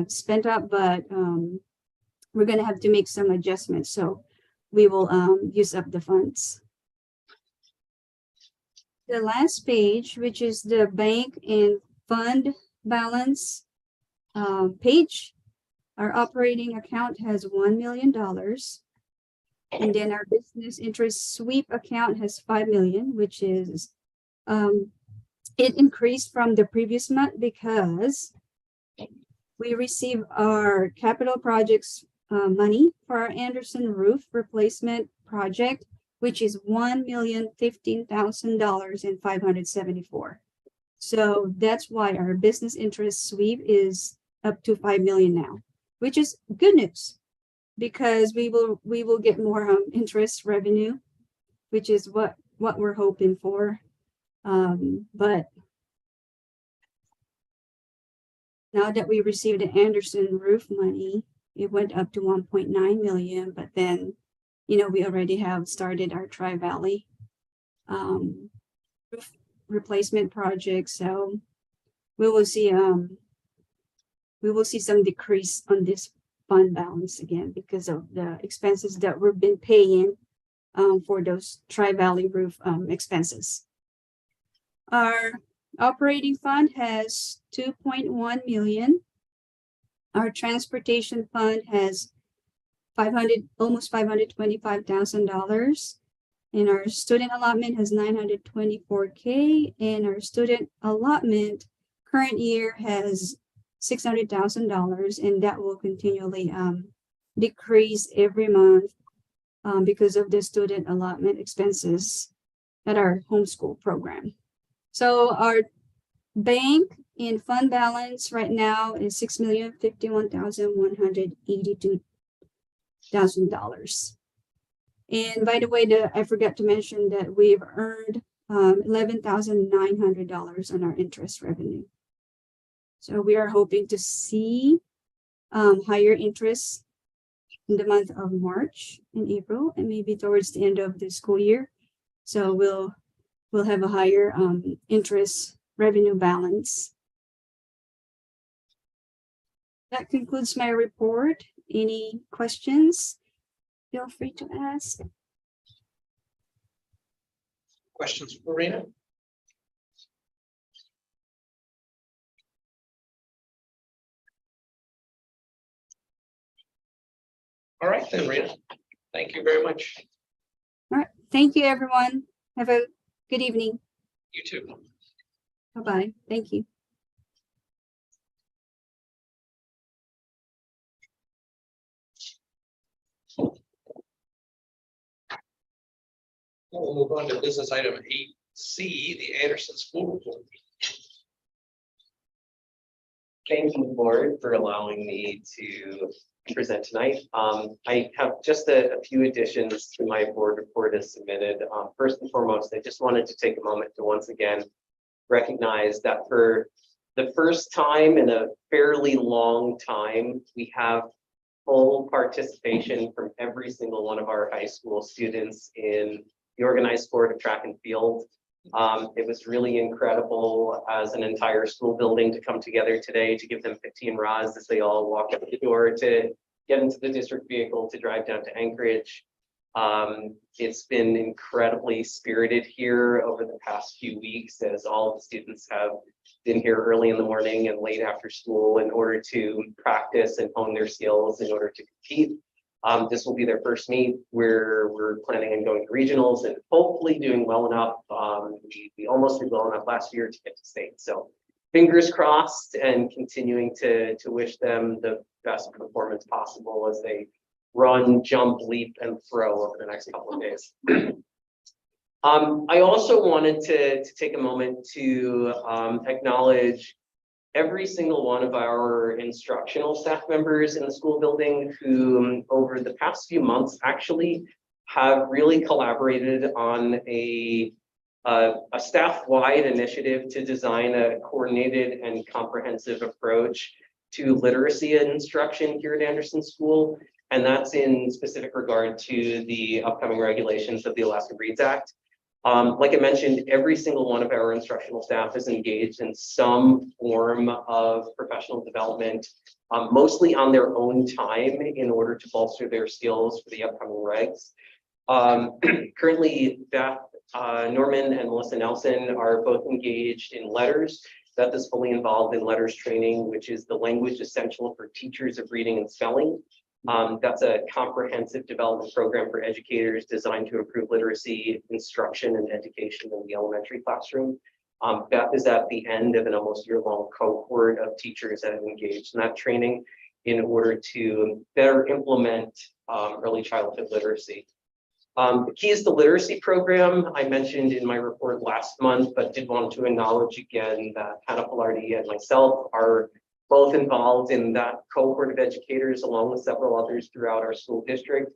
spent up, but we're gonna have to make some adjustments. So we will use up the funds. The last page, which is the bank and fund balance page, our operating account has $1 million. And then our business interest sweep account has 5 million, which is it increased from the previous month because we received our capital projects money for our Anderson roof replacement project, which is $1,015,574. So that's why our business interest sweep is up to 5 million now, which is good news because we will get more interest revenue, which is what we're hoping for. But now that we received the Anderson roof money, it went up to 1.9 million, but then, you know, we already have started our Tri-Valley roof replacement project. So we will see some decrease on this fund balance again because of the expenses that we've been paying for those Tri-Valley roof expenses. Our operating fund has 2.1 million. Our transportation fund has almost $525,000. And our student allotment has $924K. And our student allotment current year has $600,000, and that will continually decrease every month because of the student allotment expenses at our homeschool program. So our bank and fund balance right now is $6,051,182,000. And by the way, I forgot to mention that we've earned $11,900 on our interest revenue. So we are hoping to see higher interest in the month of March and April, and maybe towards the end of the school year. So we'll have a higher interest revenue balance. That concludes my report. Any questions? Feel free to ask. Questions for Rena? All right then, Rena. Thank you very much. All right. Thank you, everyone. Have a good evening. You too. Bye-bye. Thank you. We'll move on to business item 8C, the Anderson School Report. Thank you, board, for allowing me to present tonight. I have just a few additions to my board report as submitted. First and foremost, I just wanted to take a moment to once again recognize that for the first time in a fairly long time, we have full participation from every single one of our high school students in the organized sport of track and field. It was really incredible as an entire school building to come together today to give them 15 rods as they all walk out the door to get into the district vehicle to drive down to Anchorage. It's been incredibly spirited here over the past few weeks as all of the students have been here early in the morning and late after school in order to practice and hone their skills in order to compete. This will be their first meet where we're planning on going to regionals and hopefully doing well enough. We almost did well enough last year to get to state. So fingers crossed and continuing to wish them the best performance possible as they run, jump, leap, and throw over the next couple of days. I also wanted to take a moment to acknowledge every single one of our instructional staff members in the school building who over the past few months actually have really collaborated on a staff-wide initiative to design a coordinated and comprehensive approach to literacy and instruction here at Anderson School. And that's in specific regard to the upcoming regulations of the Alaska Reads Act. Like I mentioned, every single one of our instructional staff is engaged in some form of professional development, mostly on their own time in order to bolster their skills for the upcoming regs. Currently, Beth Norman and Melissa Nelson are both engaged in letters. Beth is fully involved in letters training, which is the language essential for teachers of reading and spelling. That's a comprehensive development program for educators designed to improve literacy, instruction, and education in the elementary classroom. Beth is at the end of an almost year-long cohort of teachers that have engaged in that training in order to better implement early childhood literacy. The Keys to Literacy program I mentioned in my report last month, but did want to acknowledge again that Hannah Pilardi and myself are both involved in that cohort of educators along with several others throughout our school district.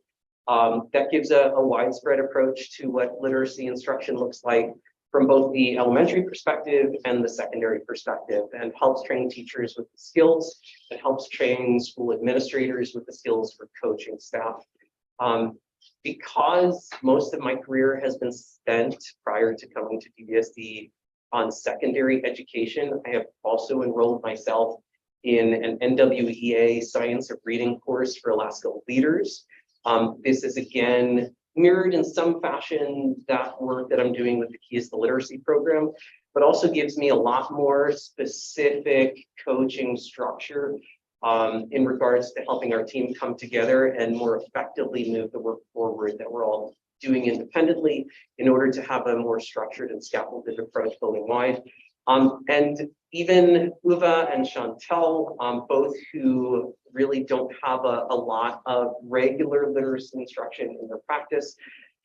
That gives a widespread approach to what literacy instruction looks like from both the elementary perspective and the secondary perspective, and helps train teachers with the skills, and helps train school administrators with the skills for coaching staff. Because most of my career has been spent prior to coming to DBSD on secondary education, I have also enrolled myself in an NWEA Science of Reading course for Alaska leaders. This is again mirrored in some fashion that work that I'm doing with the Keys to Literacy program, but also gives me a lot more specific coaching structure in regards to helping our team come together and more effectively move the work forward that we're all doing independently in order to have a more structured and scaffolded approach building wide. And even Uva and Chantel, both who really don't have a lot of regular literacy instruction in their practice,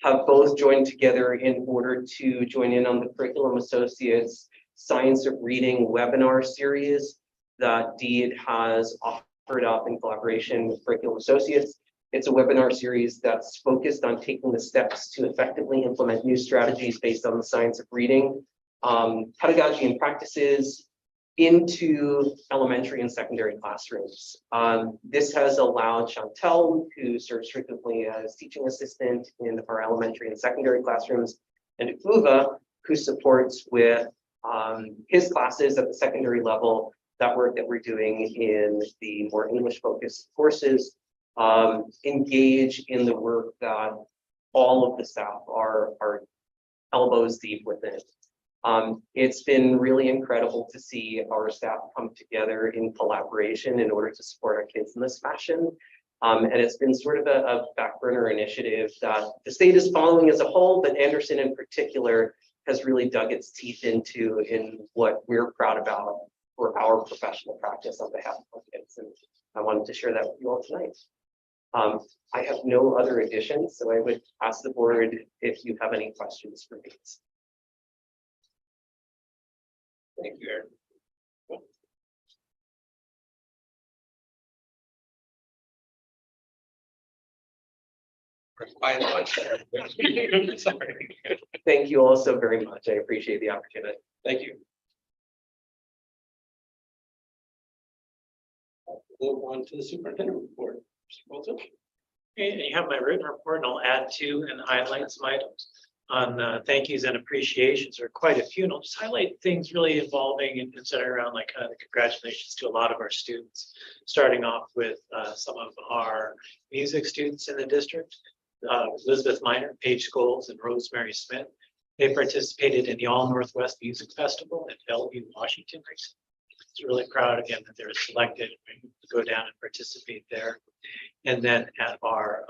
have both joined together in order to join in on the Curriculum Associates Science of Reading webinar series that DEED has offered up in collaboration with Curriculum Associates. It's a webinar series that's focused on taking the steps to effectively implement new strategies based on the science of reading, pedagogy and practices into elementary and secondary classrooms. This has allowed Chantel, who serves frequently as teaching assistant in our elementary and secondary classrooms, and Uva, who supports with his classes at the secondary level, that work that we're doing in the more English-focused courses, engage in the work that all of the staff are elbows deep within. It's been really incredible to see our staff come together in collaboration in order to support our kids in this fashion. And it's been sort of a back burner initiative that the state is following as a whole, but Anderson in particular has really dug its teeth into in what we're proud about for our professional practice on behalf of kids. And I wanted to share that with you all tonight. I have no other additions, so I would ask the board if you have any questions for me. Thank you, Eric. Quiet lunch. Sorry. Thank you all so very much. I appreciate the opportunity. Thank you. Move on to the superintendent report. Mr. Bolton. And you have my written report, and I'll add to and highlight some items on thank yous and appreciations. There are quite a few, and I'll just highlight things really involving and centering around like the congratulations to a lot of our students, starting off with some of our music students in the district, Elizabeth Miner, Paige Scholes, and Rosemary Smith. They participated in the All Northwest Music Festival in Bellevue, Washington recently. It's really proud again that they're selected to go down and participate there. And then at our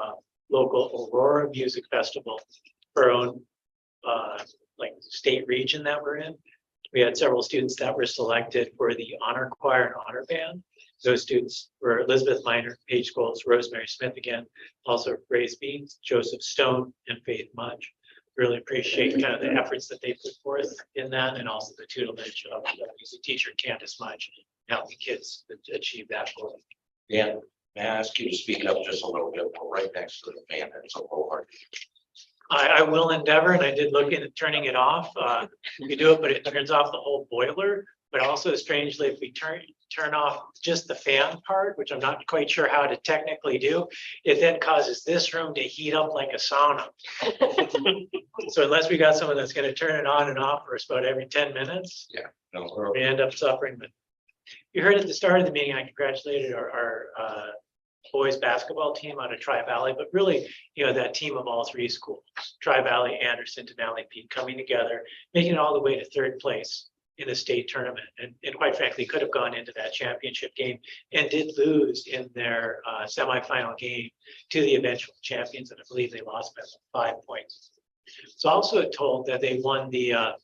local Aurora Music Festival, our own like state region that we're in, we had several students that were selected for the honor choir and honor band. Those students were Elizabeth Minor, Paige Scholes, Rosemary Smith again, also Grace Beans, Joseph Stone, and Faith Mudge. Really appreciate kind of the efforts that they put forth in that, and also the tutelage of the music teacher Candace Mudge, helping kids achieve that goal. Dan, may I ask you to speak up just a little bit? We're right next to the fan. It's a little hard. I will endeavor, and I did look into turning it off. You can do it, but it turns off the whole boiler. But also strangely, if we turn off just the fan part, which I'm not quite sure how to technically do, it then causes this room to heat up like a sauna. So unless we got someone that's going to turn it on and off for us about every 10 minutes, Yeah. No, we end up suffering. But you heard at the start of the meeting, I congratulated our boys basketball team out of Tri-Valley, but really, that team of all three schools, Tri-Valley, Anderson, Denali, Peak, coming together, making it all the way to third place in the state tournament. And quite frankly, could have gone into that championship game and did lose in their semifinal game to the eventual champions. And I believe they lost by 5 points. So also told that they won the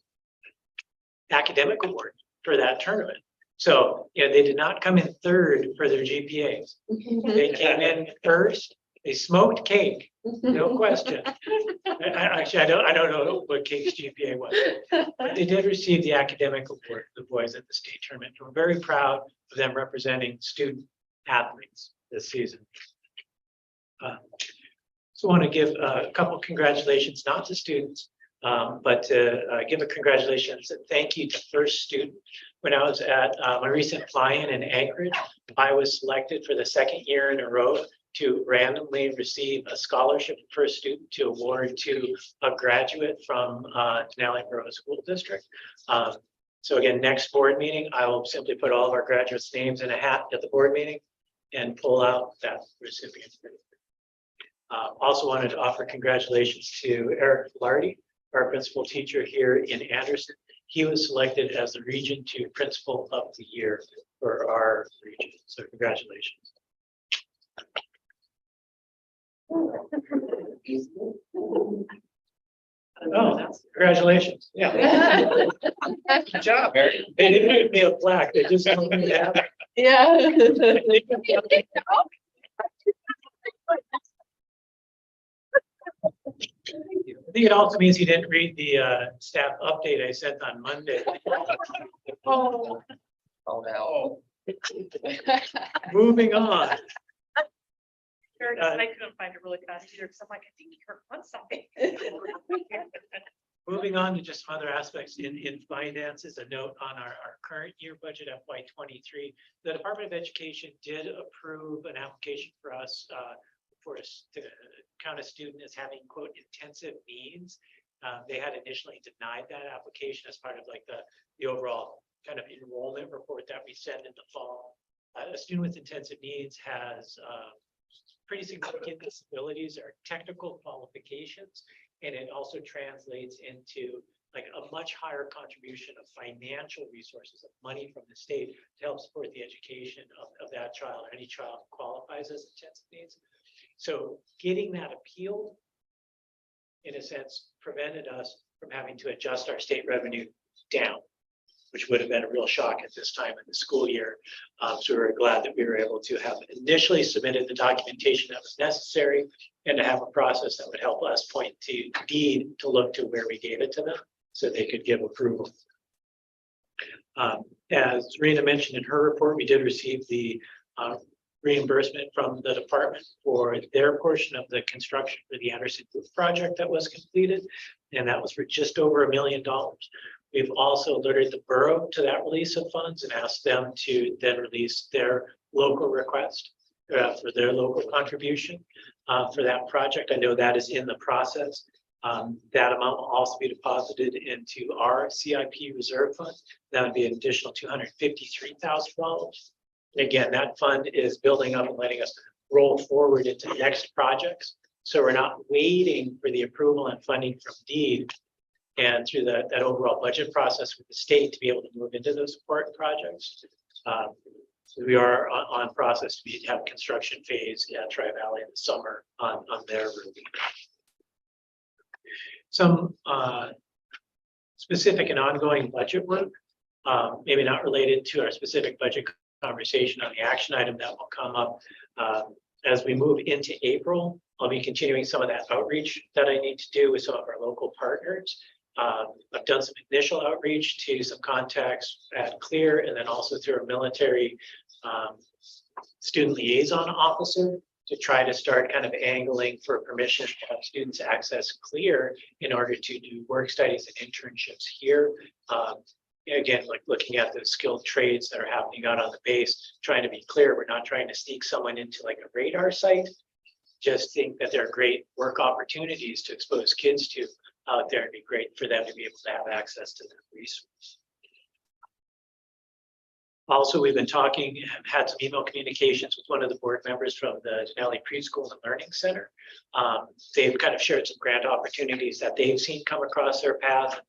academic award for that tournament. So, they did not come in third for their GPAs. They came in first. They smoked cake, no question. Actually, I don't know what Cake's GPA was, but they did receive the academic award, the boys at the state tournament. We're very proud of them representing student athletes this season. So I want to give a couple of congratulations, not to students, but to give a congratulations and thank you to first student. When I was at my recent fly-in in Anchorage, I was selected for the second year in a row to randomly receive a scholarship for a student to award to a graduate from Denali Borough School District. So again, next board meeting, I will simply put all of our graduates' names in a hat at the board meeting and pull out that recipient. Also wanted to offer congratulations to Eric Lardy, our principal teacher here in Anderson. He was selected as the Region 2 Principal of the Year for our region. So congratulations. Oh, congratulations. Yeah. Good job, Eric. They didn't give me a plaque. They just told me to have it. Yeah. I think it also means he didn't read the staff update I sent on Monday. Oh. Oh, no. Moving on. I couldn't find it really fast either, because I'm like, I think you heard one something. Moving on to just some other aspects in finances, a note on our current year budget FY23. The Department of Education did approve an application for us for us to count a student as having quote intensive needs. They had initially denied that application as part of like the overall kind of enrollment report that we send in the fall. A student with intensive needs has pretty significant disabilities or technical qualifications, and it also translates into like a much higher contribution of financial resources, of money from the state to help support the education of that child or any child who qualifies as intensive needs. So getting that appealed, in a sense, prevented us from having to adjust our state revenue down, which would have been a real shock at this time in the school year. So we're glad that we were able to have initially submitted the documentation that was necessary and to have a process that would help us point to DEED to look to where we gave it to them so they could give approval. As Rena mentioned in her report, we did receive the reimbursement from the department for their portion of the construction for the Anderson Roof project that was completed, and that was for just over $1 million. We've also alerted the borough to that release of funds and asked them to then release their local request for their local contribution for that project. I know that is in the process. That amount will also be deposited into our CIP reserve fund. That would be an additional $253,000. And again, that fund is building up and letting us roll forward into next projects. So we're not waiting for the approval and funding from DEED and through that overall budget process with the state to be able to move into those important projects. So we are on process to have construction phase at Tri-Valley in the summer on their roof. Some specific and ongoing budget work, maybe not related to our specific budget conversation on the action item that will come up. As we move into April, I'll be continuing some of that outreach that I need to do with some of our local partners. I've done some initial outreach to some contacts at CLEAR, and then also through a military student liaison officer to try to start kind of angling for permission to have students access CLEAR in order to do work studies and internships here. Again, like looking at the skilled trades that are happening out on the base, trying to be clear, we're not trying to sneak someone into like a radar site. Just think that there are great work opportunities to expose kids to out there. It'd be great for them to be able to have access to that resource. Also, we've been talking, have had some email communications with one of the board members from the Denali Preschool and Learning Center. They've kind of shared some grant opportunities that they've seen come across their path.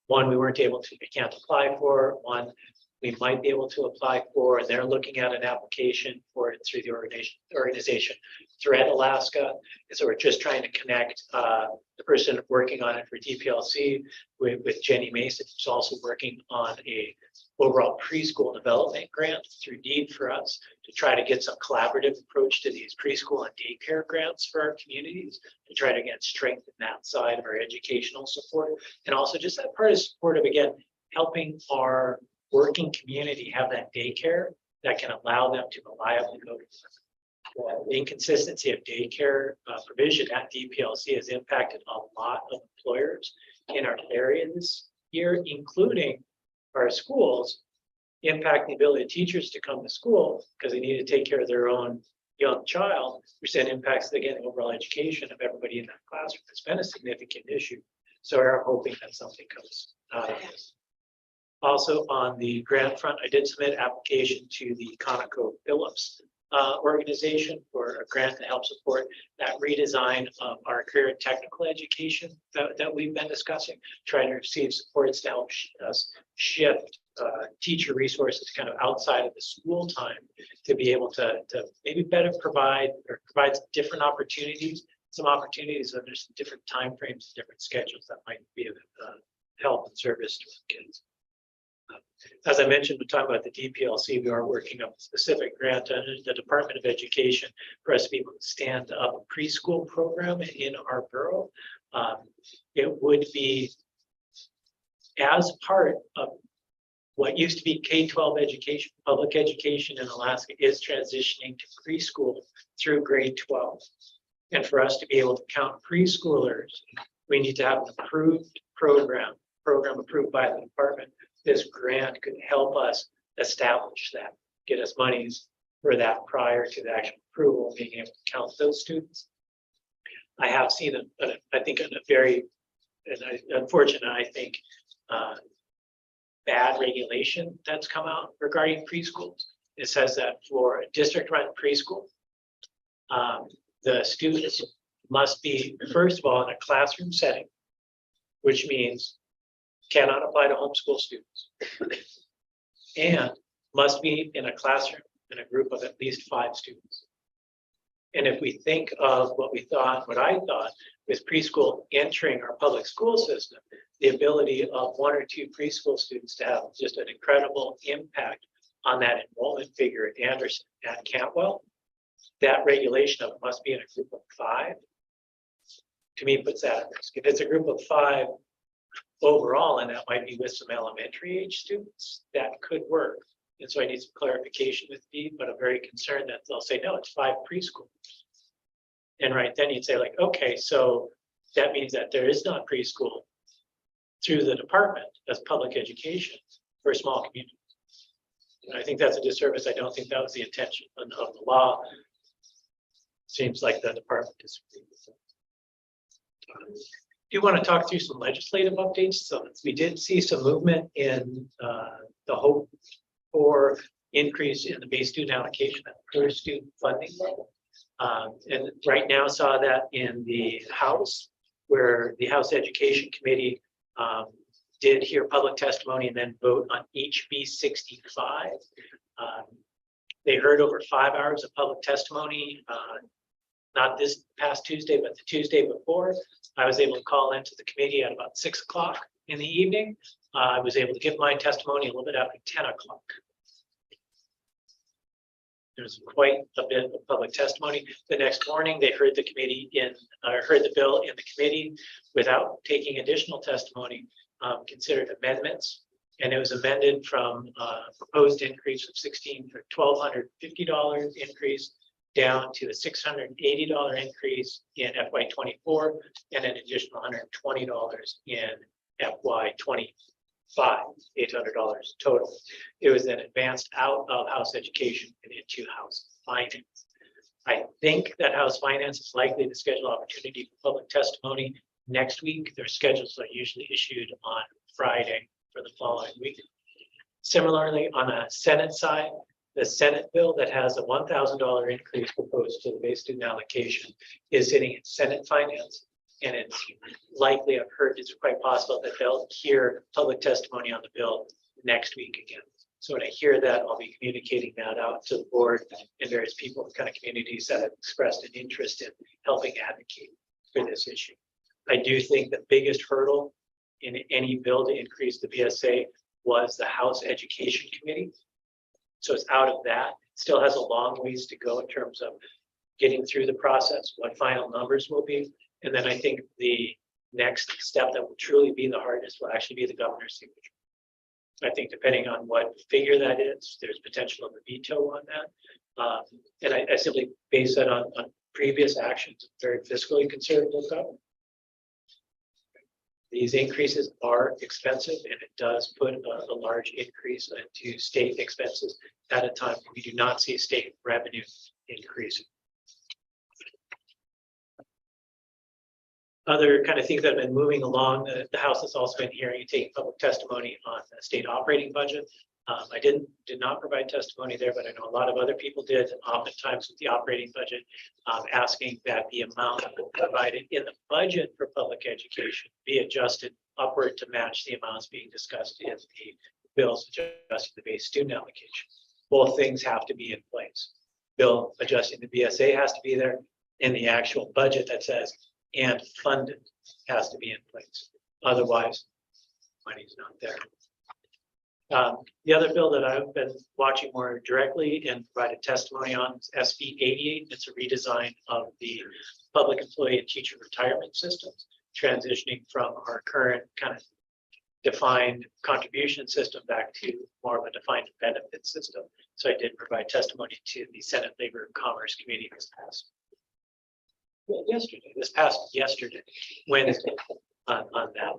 One we can't apply for, one we might be able to apply for, and they're looking at an application for it through the organization Thread Alaska. And so we're just trying to connect the person working on it for DPLC with Jenny Mason, who's also working on a overall preschool development grant through DEED for us to try to get some collaborative approach to these preschool and daycare grants for our communities to try to again strengthen that side of our educational support, and also just that part of support of again helping our working community have that daycare that can allow them to reliably go to work. The inconsistency of daycare provision at DPLC has impacted a lot of employers in our area this year, including our schools, impact the ability of teachers to come to school because they need to take care of their own young child, which then impacts again the overall education of everybody in that classroom. It's been a significant issue. So we're hoping that something comes out of this. Also on the grant front, I did submit application to the ConocoPhillips organization for a grant to help support that redesign of our career and technical education that we've been discussing, trying to receive supports to help us shift teacher resources kind of outside of the school time to be able to maybe better provide some different opportunities, under some different timeframes, different schedules that might be of help and service to kids. As I mentioned, we're talking about the DPLC. We are working on a specific grant under the Department of Education for us to be able to stand up a preschool program in our borough. It would be as part of what used to be K-12 education, public education in Alaska is transitioning to preschool through grade 12. And for us to be able to count preschoolers, we need to have an approved program approved by the department. This grant could help us establish that, get us monies for that prior to the actual approval, being able to count those students. I have seen, I think, a very unfortunate, I think, bad regulation that's come out regarding preschools. It says that for a district-run preschool, the students must be, first of all, in a classroom setting, which means cannot apply to homeschool students, and must be in a classroom in a group of at least 5 students. And if we think of what I thought with preschool entering our public school system, the ability of 1 or 2 preschool students to have just an incredible impact on that enrollment figure at Anderson, at Cantwell, that regulation of it must be in a group of 5, to me puts that at risk. If it's a group of 5 overall, and that might be with some elementary age students, that could work. And so I need some clarification with DEED, but I'm very concerned that they'll say, no, it's 5 preschoolers. And right then you'd say like, okay, so that means that there is not preschool through the department as public education for a small community. And I think that's a disservice. I don't think that was the intention of the law. Seems like the department disagrees with it. Do you want to talk through some legislative updates? So we did see some movement in the hope for increase in the base student allocation at per student funding level. And right now saw that in the House, where the House Education Committee did hear public testimony and then vote on HB 65. They heard over 5 hours of public testimony, not this past Tuesday, but the Tuesday before. I was able to call into the committee at about 6 o'clock in the evening. I was able to give my testimony a little bit after 10 o'clock. There was quite a bit of public testimony. The next morning, they heard the heard the bill in the committee without taking additional testimony, considered amendments. And it was amended from proposed increase of $1,250 increase down to a $680 increase in FY '24 and an additional $120 in FY '25, $800 total. It was then advanced out of House Education and into House Finance. I think that House Finance is likely to schedule opportunity for public testimony next week. Their schedules are usually issued on Friday for the following week. Similarly, on the Senate side, the Senate bill that has a $1,000 increase proposed to the base student allocation is sitting in Senate Finance. And it's likely, I've heard it's quite possible that they'll hear public testimony on the bill next week again. So when I hear that, I'll be communicating that out to the board and various people, kind of communities that have expressed an interest in helping advocate for this issue. I do think the biggest hurdle in any bill to increase the BSA was the House Education Committee. So it's out of that. It still has a long ways to go in terms of getting through the process, what final numbers will be. And then I think the next step that will truly be the hardest will actually be the governor's signature. I think depending on what figure that is, there's potential of a veto on that. And I simply base that on previous actions, very fiscally conservative government. These increases are expensive, and it does put a large increase into state expenses at a time when we do not see state revenue increasing. Other kind of things that have been moving along, the House has also been hearing and taking public testimony on the state operating budget. I did not provide testimony there, but I know a lot of other people did, oftentimes with the operating budget, asking that the amount provided in the budget for public education be adjusted upward to match the amounts being discussed in the bills adjusting the base student allocation. Both things have to be in place. Bill adjusting the BSA has to be there, and the actual budget that says and funded has to be in place. Otherwise, money's not there. The other bill that I've been watching more directly and provided testimony on is SB 88. It's a redesign of the public employee and teacher retirement systems, transitioning from our current kind of defined contribution system back to more of a defined benefit system. So I did provide testimony to the Senate Labor and Commerce Committee this past yesterday, Wednesday, on that.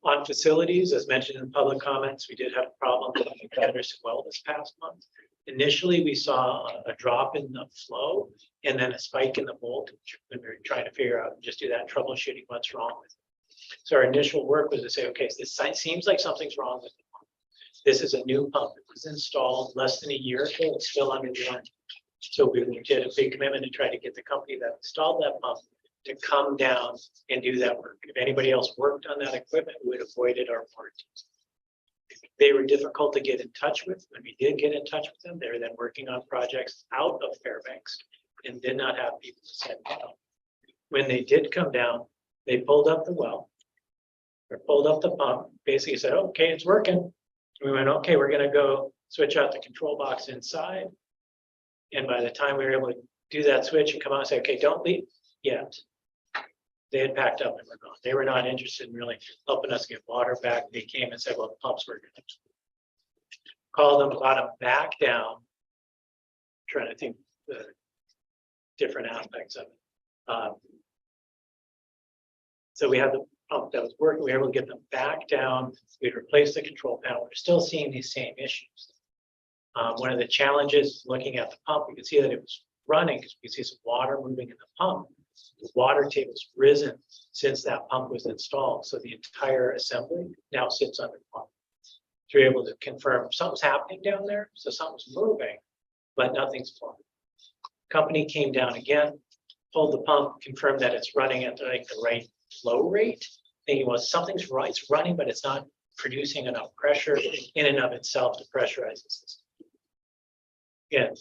On facilities, as mentioned in public comments, we did have a problem with Anderson Well this past month. Initially, we saw a drop in the flow and then a spike in the voltage when we were trying to figure out and just do that troubleshooting, what's wrong with it. So our initial work was to say, okay, so this seems like something's wrong with the pump. This is a new pump. It was installed less than a year ago. It's still under warranty. So we did a big commitment to try to get the company that installed that pump to come down and do that work. If anybody else worked on that equipment, we would have avoided our warranties. They were difficult to get in touch with. When we did get in touch with them, they were then working on projects out of Fairbanks and did not have people to send down. When they did come down, they pulled up the well, or pulled up the pump, basically said, okay, it's working. We went, okay, we're gonna go switch out the control box inside. And by the time we were able to do that switch and come out and say, okay, don't leave yet, they had packed up and were gone. They were not interested in really helping us get water back. They came and said, well, the pumps were good. Called them, got them back down. Trying to think the different aspects of it. So we had the pump that was working. We were able to get them back down. We'd replaced the control panel. We're still seeing these same issues. One of the challenges looking at the pump, we could see that it was running because we could see some water moving in the pump. The water table's risen since that pump was installed. So the entire assembly now sits under pump. So you're able to confirm something's happening down there. So something's moving, but nothing's flowing. Company came down again, pulled the pump, confirmed that it's running at the right flow rate. Thinking, well, something's right, it's running, but it's not producing enough pressure in and of itself to pressurize the system. Again,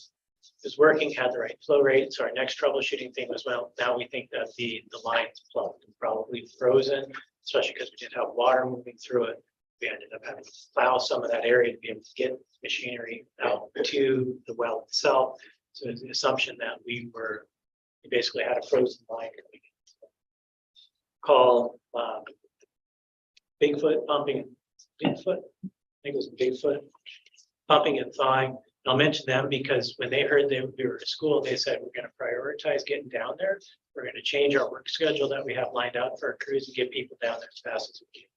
it's working, had the right flow rate. So our next troubleshooting thing was, well, now we think that the line's plugged and probably frozen, especially because we didn't have water moving through it. we ended up having to plow some of that area to be able to get machinery out to the well itself. So it's the assumption that we basically had a frozen line. Call Bigfoot pumping, Bigfoot, I think it was Bigfoot, pumping and thawing. I'll mention them because when they heard that we were at school, they said, we're gonna prioritize getting down there. We're gonna change our work schedule that we have lined out for our crews and get people down there as fast as we can.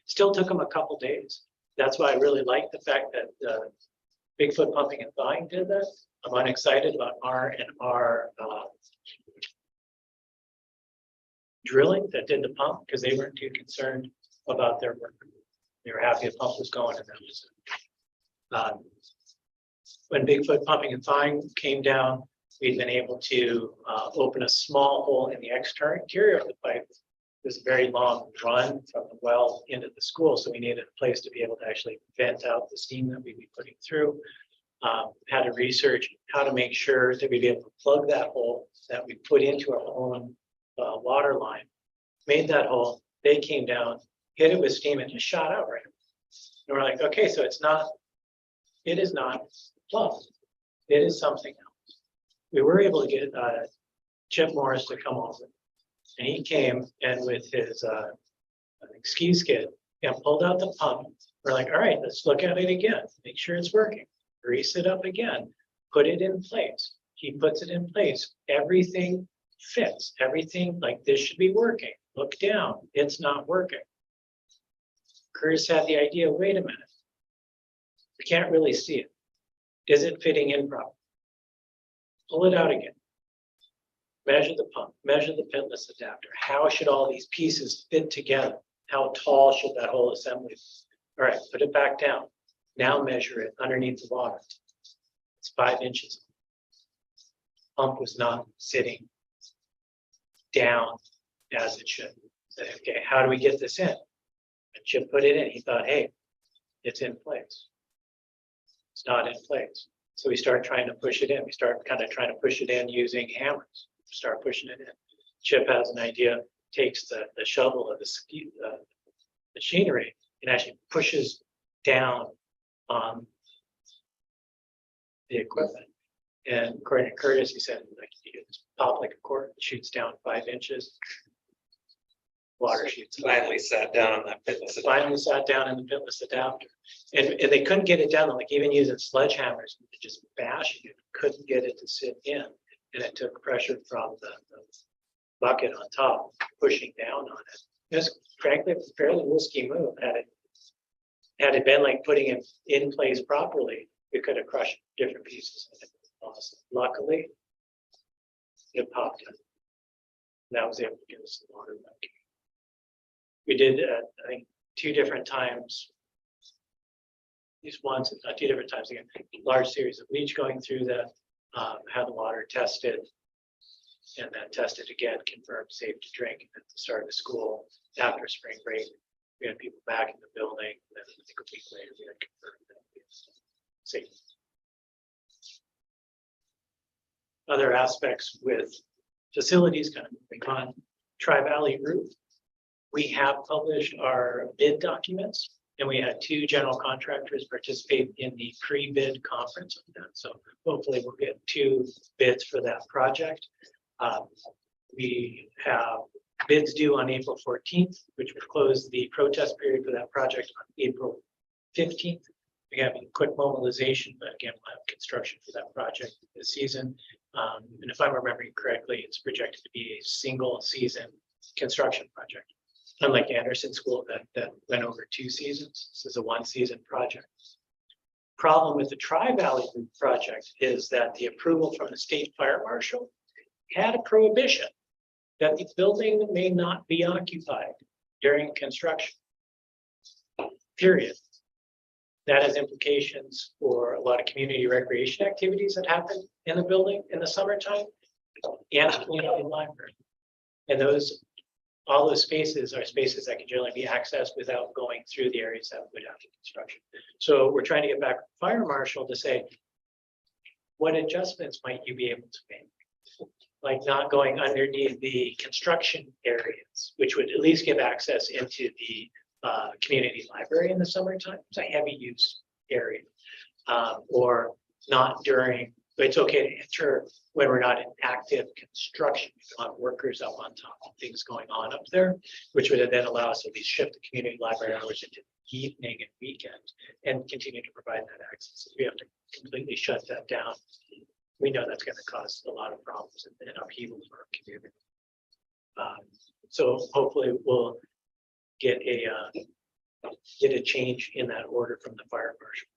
Still took them a couple days. That's why I really like the fact that Bigfoot pumping and thawing did that. I'm unexcited about our drilling that did the pump because they weren't too concerned about their work. They were happy the pump was going and that was it. When Bigfoot pumping and thawing came down, we'd been able to open a small hole in the exterior of the pipe. It was a very long run from the well into the school, so we needed a place to be able to actually vent out the steam that we'd be putting through. Had to research how to make sure that we'd be able to plug that hole that we put into our own water line. Made that hole, they came down, hit it with steam and just shot out right. And we're like, okay, so it is not plugged. It is something else. We were able to get Chip Morris to come over. And he came and with his ski skid and pulled out the pump. We're like, all right, let's look at it again, make sure it's working. Grease it up again, put it in place. He puts it in place. Everything fits. Everything like this should be working. Look down, it's not working. Curtis had the idea, wait a minute. We can't really see it. Is it fitting in properly? Pull it out again. Measure the pump, measure the pitless adapter. How should all these pieces fit together? How tall should that whole assembly be? All right, put it back down. Now measure it underneath the water. It's 5 inches. Pump was not sitting down as it should. Say, okay, how do we get this in? And Chip put it in. He thought, hey, it's in place. It's not in place. So we start trying to push it in. We start kind of trying to push it in using hammers. Start pushing it in. Chip has an idea, takes the shovel of the machinery and actually pushes down on the equipment. And according to Curtis, he said, like, you just pop like a cork, it shoots down 5 inches. Water shoots. Finally sat down on that pitless. Finally sat down in the pitless adapter. And they couldn't get it down, like even using sledgehammers, just bashing it, couldn't get it to sit in. And it took pressure from the bucket on top, pushing down on it. It was frankly a fairly risky move. Had it been like putting it in place properly, we could have crushed different pieces. Luckily, it popped in. And that was able to get us the water back. We did, I think, 2 different times. At least once, if not 2 different times again, large series of bleach going through that, had the water tested, and then tested again, confirmed safe to drink at the start of the school after spring break. We had people back in the building, and then I think a week later, we had confirmed that it was safe. Other aspects with facilities kind of moving on, Tri-Valley Roof. We have published our bid documents, and we had 2 general contractors participate in the pre-bid conference on that. So hopefully we'll get 2 bids for that project. We have bids due on April 14th, which would close the protest period for that project on April 15th. We have a quick mobilization, but again, we'll have construction for that project this season. And if I'm remembering correctly, it's projected to be a single season construction project. Unlike Anderson School that went over 2 seasons, this is a 1-season project. Problem with the Tri-Valley Roof project is that the approval from the state fire marshal had a prohibition that the building may not be occupied during construction. Period. That has implications for a lot of community recreation activities that happen in the building in the summertime and the community library. And all those spaces are spaces that can generally be accessed without going through the areas that would have construction. So we're trying to get back to the fire marshal to say, what adjustments might you be able to make? Like not going underneath the construction areas, which would at least give access into the community library in the summertime. It's a heavy use area. Or not during, but it's okay to enter when we're not in active construction. We don't have workers up on top of things going on up there, which would then allow us to at least shift the community library hours into the evening and weekend and continue to provide that access. If we have to completely shut that down, we know that's going to cause a lot of problems and upheaval for our community. So hopefully we'll get a change in that order from the fire marshal.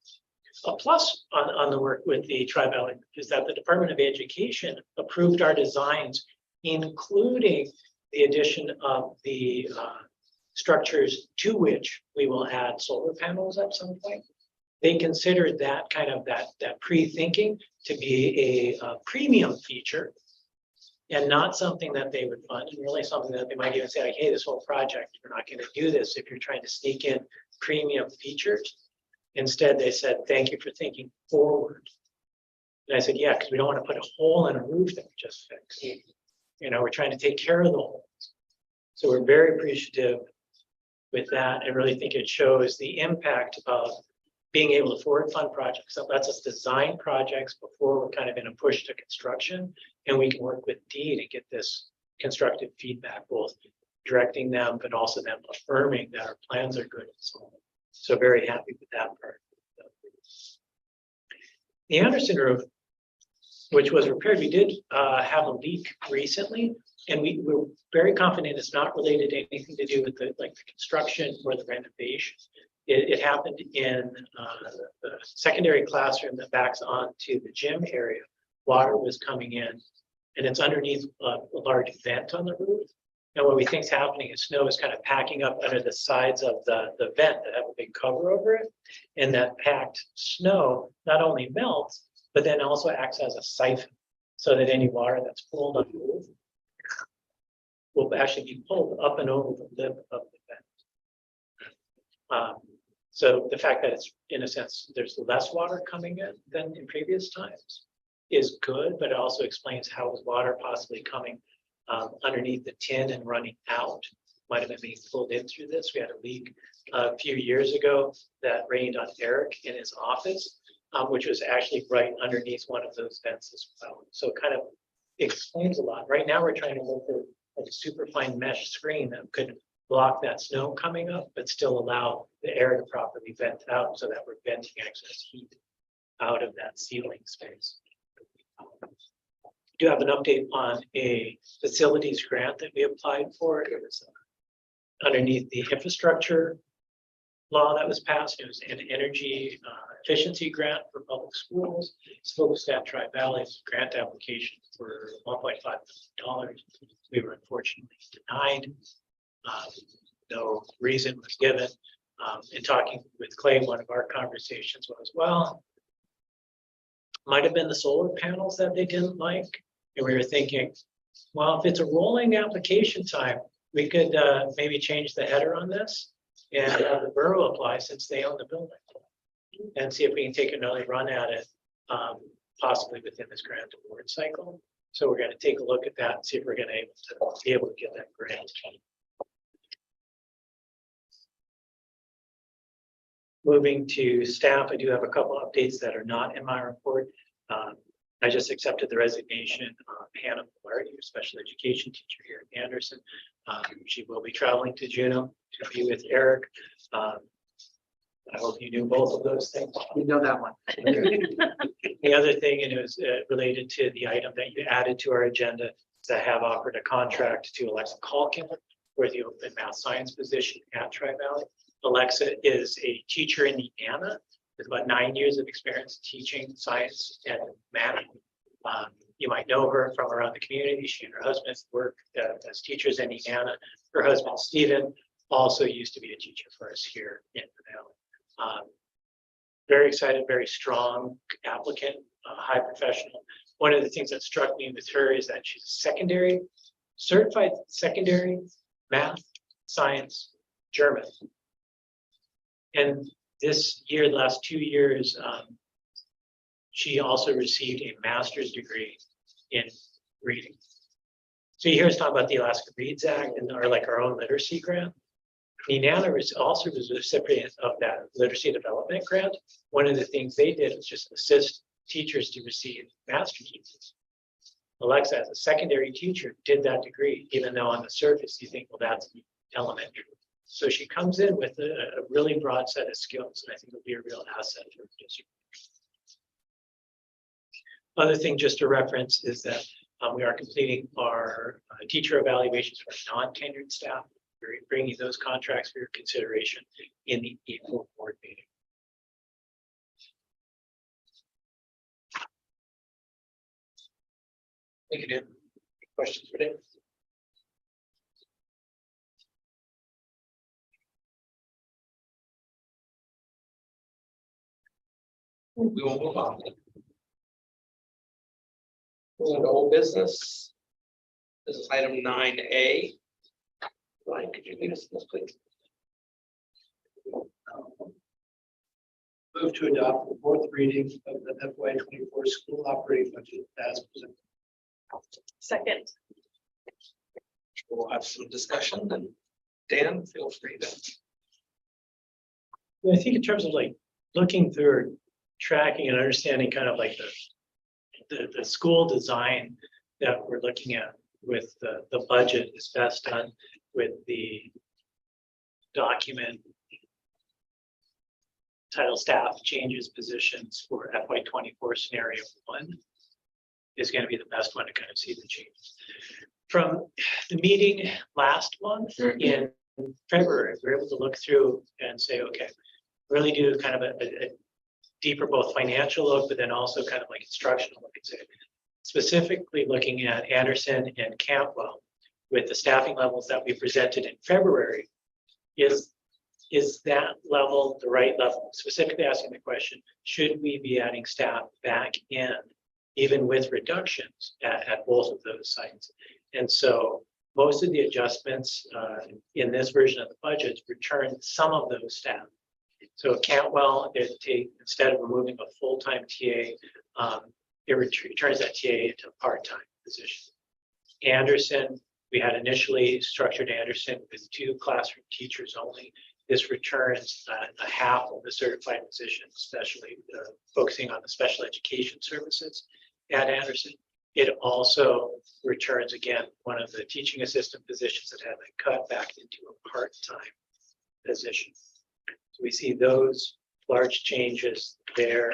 A plus on the work with the Tri-Valley is that the Department of Education approved our designs, including the addition of the structures to which we will add solar panels at some point. They considered that kind of that pre-thinking to be a premium feature and not something that they would fund, and really something that they might even say, like, hey, this whole project, we're not going to do this if you're trying to sneak in premium features. Instead, they said, thank you for thinking forward. And I said, yeah, because we don't want to put a hole in a roof that we just fixed. You know, we're trying to take care of the holes. So we're very appreciative with that. I really think it shows the impact of being able to forward fund projects. So lets us design projects before we're kind of in a push to construction, and we can work with D to get this constructive feedback, both directing them, but also them affirming that our plans are good and so on. So very happy with that part. The Anderson roof, which was repaired, we did have a leak recently, and we were very confident it's not related to anything to do with the construction or the renovation. It happened in the secondary classroom that backs onto the gym area. Water was coming in, and it's underneath a large vent on the roof. And what we think is happening is snow is kind of packing up under the sides of the vent that have a big cover over it. And that packed snow not only melts, but then also acts as a siphon, so that any water that's pulled on the roof will actually be pulled up and over the lip of the vent. So the fact that it's, in a sense, there's less water coming in than in previous times is good, but it also explains how is water possibly coming underneath the tin and running out. Might have been being pulled in through this. We had a leak a few years ago that rained on Eric in his office, which was actually right underneath one of those vents as well. So it kind of explains a lot. Right now, we're trying to look at a super fine mesh screen that could block that snow coming up, but still allow the air to properly vent out so that we're venting excess heat out of that ceiling space. Do have an update on a facilities grant that we applied for. It was underneath the infrastructure law that was passed. It was an energy efficiency grant for public schools. It's focused at Tri-Valley's grant application for $1.5 million. We were unfortunately denied. No reason was given. In talking with Clay, one of our conversations was, well, might have been the solar panels that they didn't like. And we were thinking, well, if it's a rolling application time, we could maybe change the header on this and have the borough apply since they own the building, and see if we can take another run at it, possibly within this grant award cycle. So we're going to take a look at that and see if we're going to be able to get that grant. Moving to staff, I do have a couple of updates that are not in my report. I just accepted the resignation of Hannah Flaherty, your special education teacher here at Anderson. She will be traveling to Juneau to be with Eric. I hope you knew both of those things. You know that one. The other thing, and it was related to the item that you added to our agenda, is I have offered a contract to Alexa Calkin for the open math science position at Tri-Valley. Alexa is a teacher in Indiana with about 9 years of experience teaching science and math. You might know her from around the community. She and her husband work as teachers in Indiana. Her husband, Stephen, also used to be a teacher for us here in the Valley. Very excited, very strong applicant, high professional. One of the things that struck me with her is that she's certified secondary math, science, German. And this year, the last 2 years, she also received a master's degree in reading. So you hear us talk about the Alaska Reads Act and our own literacy grant. Nenana is also the recipient of that literacy development grant. One of the things they did was just assist teachers to receive master degrees. Alexa, as a secondary teacher, did that degree, even though on the surface you think, well, that's elementary. So she comes in with a really broad set of skills, and I think it'll be a real asset for the district. Other thing just to reference is that we are completing our teacher evaluations for non-tenured staff. We're bringing those contracts for your consideration in the April board meeting. Thank you, Dan. Questions for Dan? We will move on. Moving to old business. This is item 9A. Ryan, could you lead us in this, please? Move to adopt the fourth reading of the FY24 school operating budget as presented. Second. We'll have some discussion, and Dan, feel free to. I think in terms of like looking through, tracking and understanding kind of like the school design that we're looking at with the budget is best done with the document title staff changes positions for FY24 scenario 1 is going to be the best one to kind of see the changes. From the meeting last month in February, we were able to look through and say, okay, really do kind of a deeper both financial look, but then also kind of like instructional look and say, specifically looking at Anderson and Campwell with the staffing levels that we presented in February, is that level the right level? Specifically asking the question, should we be adding staff back in, even with reductions at both of those sites? And so most of the adjustments in this version of the budget return some of those staff. So at Cantwell, instead of removing a full-time TA, it returns that TA into a part-time position. Anderson, we had initially structured Anderson with 2 classroom teachers only. This returns a half of the certified position, especially focusing on the special education services at Anderson. It also returns, again, one of the teaching assistant positions that had been cut back into a part-time position. So we see those large changes there.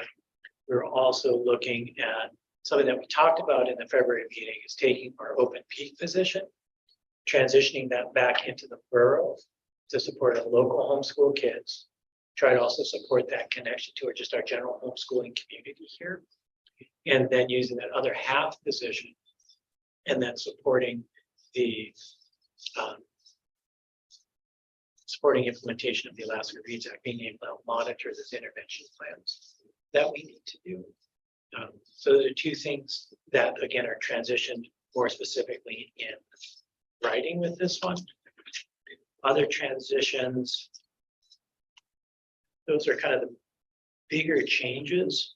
We're also looking at something that we talked about in the February meeting is taking our open peak position, transitioning that back into the borough to support our local homeschool kids. Try to also support that connection to just our general homeschooling community here. And then using that other half position and then supporting the supporting implementation of the Alaska Reads Act, being able to monitor those intervention plans that we need to do. So those are 2 things that, again, are transitioned more specifically in writing with this one. Other transitions, those are kind of the bigger changes.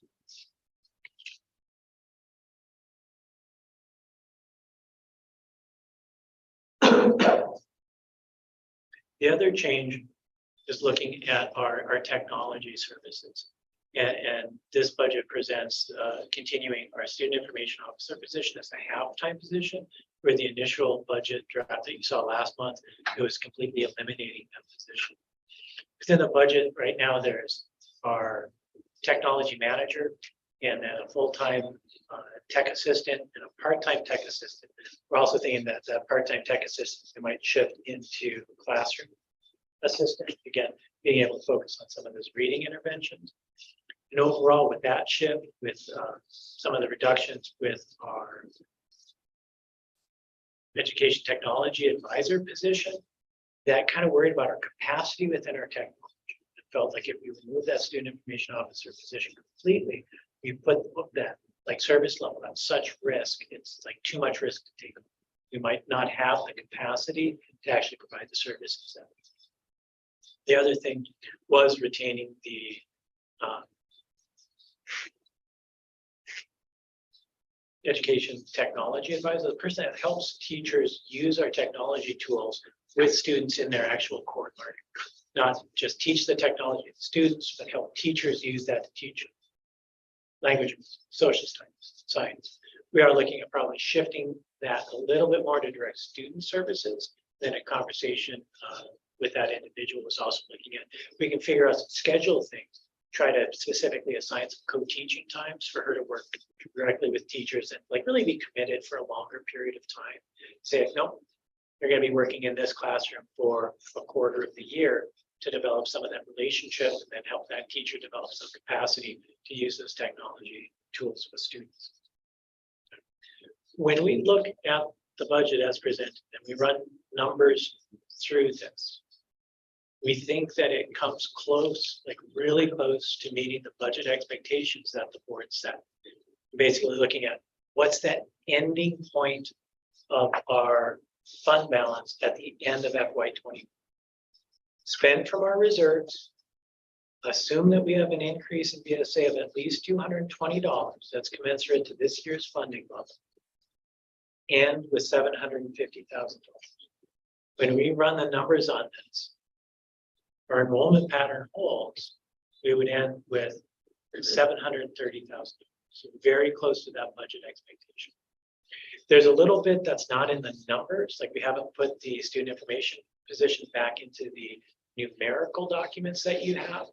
The other change is looking at our technology services. And this budget presents continuing our student information officer position as a half-time position, where the initial budget draft that you saw last month, it was completely eliminating that position. Within the budget right now, there's our technology manager and then a full-time tech assistant and a part-time tech assistant. We're also thinking that that part-time tech assistant might shift into classroom assistant, again, being able to focus on some of those reading interventions. And overall, with that shift, with some of the reductions with our education technology advisor position, that kind of worried about our capacity within our technology. It felt like if we remove that student information officer position completely, we put that like service level at such risk. It's like too much risk to take. We might not have the capacity to actually provide the services that we need. The other thing was retaining the education technology advisor, the person that helps teachers use our technology tools with students in their actual core learning. Not just teach the technology to students, but help teachers use that to teach language, social science. We are looking at probably shifting that a little bit more to direct student services than a conversation with that individual is also looking at. We can figure out, schedule things, try to specifically assign some co-teaching times for her to work directly with teachers and like really be committed for a longer period of time. Say, no, you're going to be working in this classroom for a quarter of the year to develop some of that relationship and then help that teacher develop some capacity to use those technology tools with students. When we look at the budget as presented and we run numbers through this, we think that it comes close, like really close to meeting the budget expectations that the board set. Basically looking at what's that ending point of our fund balance at the end of FY20. Spend from our reserves, assume that we have an increase in BSA of at least $220 that's commensurate to this year's funding level, and with $750,000. When we run the numbers on this, our enrollment pattern holds, we would end with $730,000. So very close to that budget expectation. There's a little bit that's not in the numbers, like we haven't put the student information position back into the numerical documents that you have.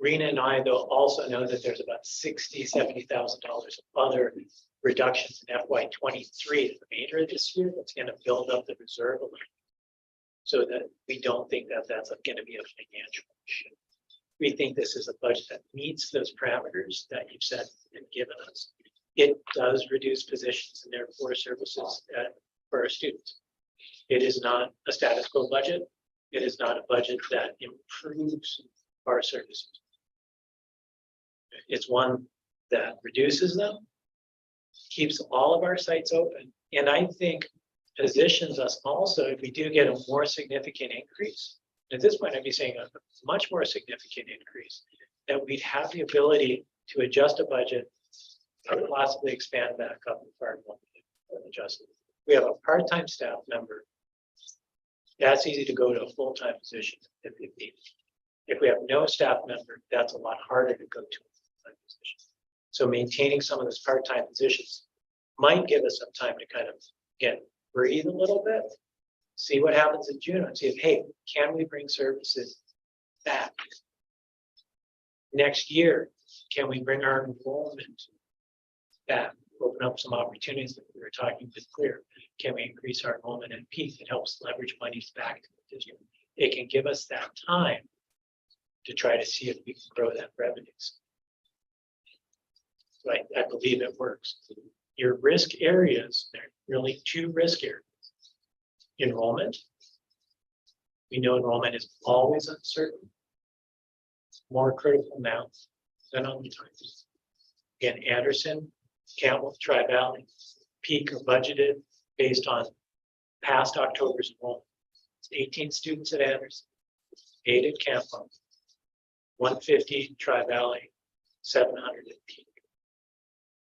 Rena and I, though, also know that there's about $60,000, $70,000 of other reductions in FY23, the remainder of this year, that's going to build up the reserve a little, so that we don't think that that's going to be a financial issue. We think this is a budget that meets those parameters that you've set and given us. It does reduce positions and therefore services for our students. It is not a status quo budget. It is not a budget that improves our services. It's one that reduces them, keeps all of our sites open, and I think positions us also, if we do get a more significant increase, at this point I'd be saying a much more significant increase, that we'd have the ability to adjust a budget and possibly expand back up if our adjust it. We have a part-time staff member. That's easy to go to a full-time position if needed. If we have no staff member, that's a lot harder to go to a full-time position. So maintaining some of those part-time positions might give us some time to kind of get breathe a little bit, see what happens in June, and see if, hey, can we bring services back? Next year, can we bring our enrollment back? Open up some opportunities that we were talking with Clear. Can we increase our enrollment at peak? It helps leverage monies back to the district. It can give us that time to try to see if we can grow that revenues. So I believe it works. Your risk areas, there are really two risk areas. Enrollment. We know enrollment is always uncertain. More critical now than other times. Again, Anderson, Campbell, Tri-Valley, peak are budgeted based on past October's enrollment. It's 18 students at Anderson, 8 at Campbell, 150 Tri-Valley, 700 at peak.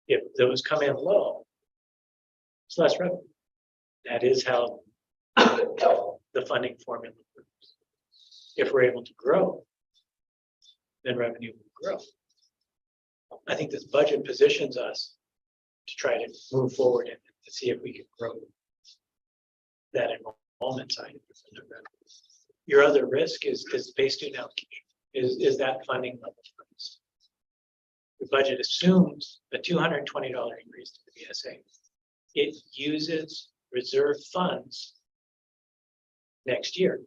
If those come in low, it's less revenue. That is how the funding formula works. If we're able to grow, then revenue will grow. I think this budget positions us to try to move forward and to see if we can grow that enrollment side of the revenue. Your other risk is base student allocation. Is that funding level? The budget assumes a $220 increase to the BSA. It uses reserve funds next year.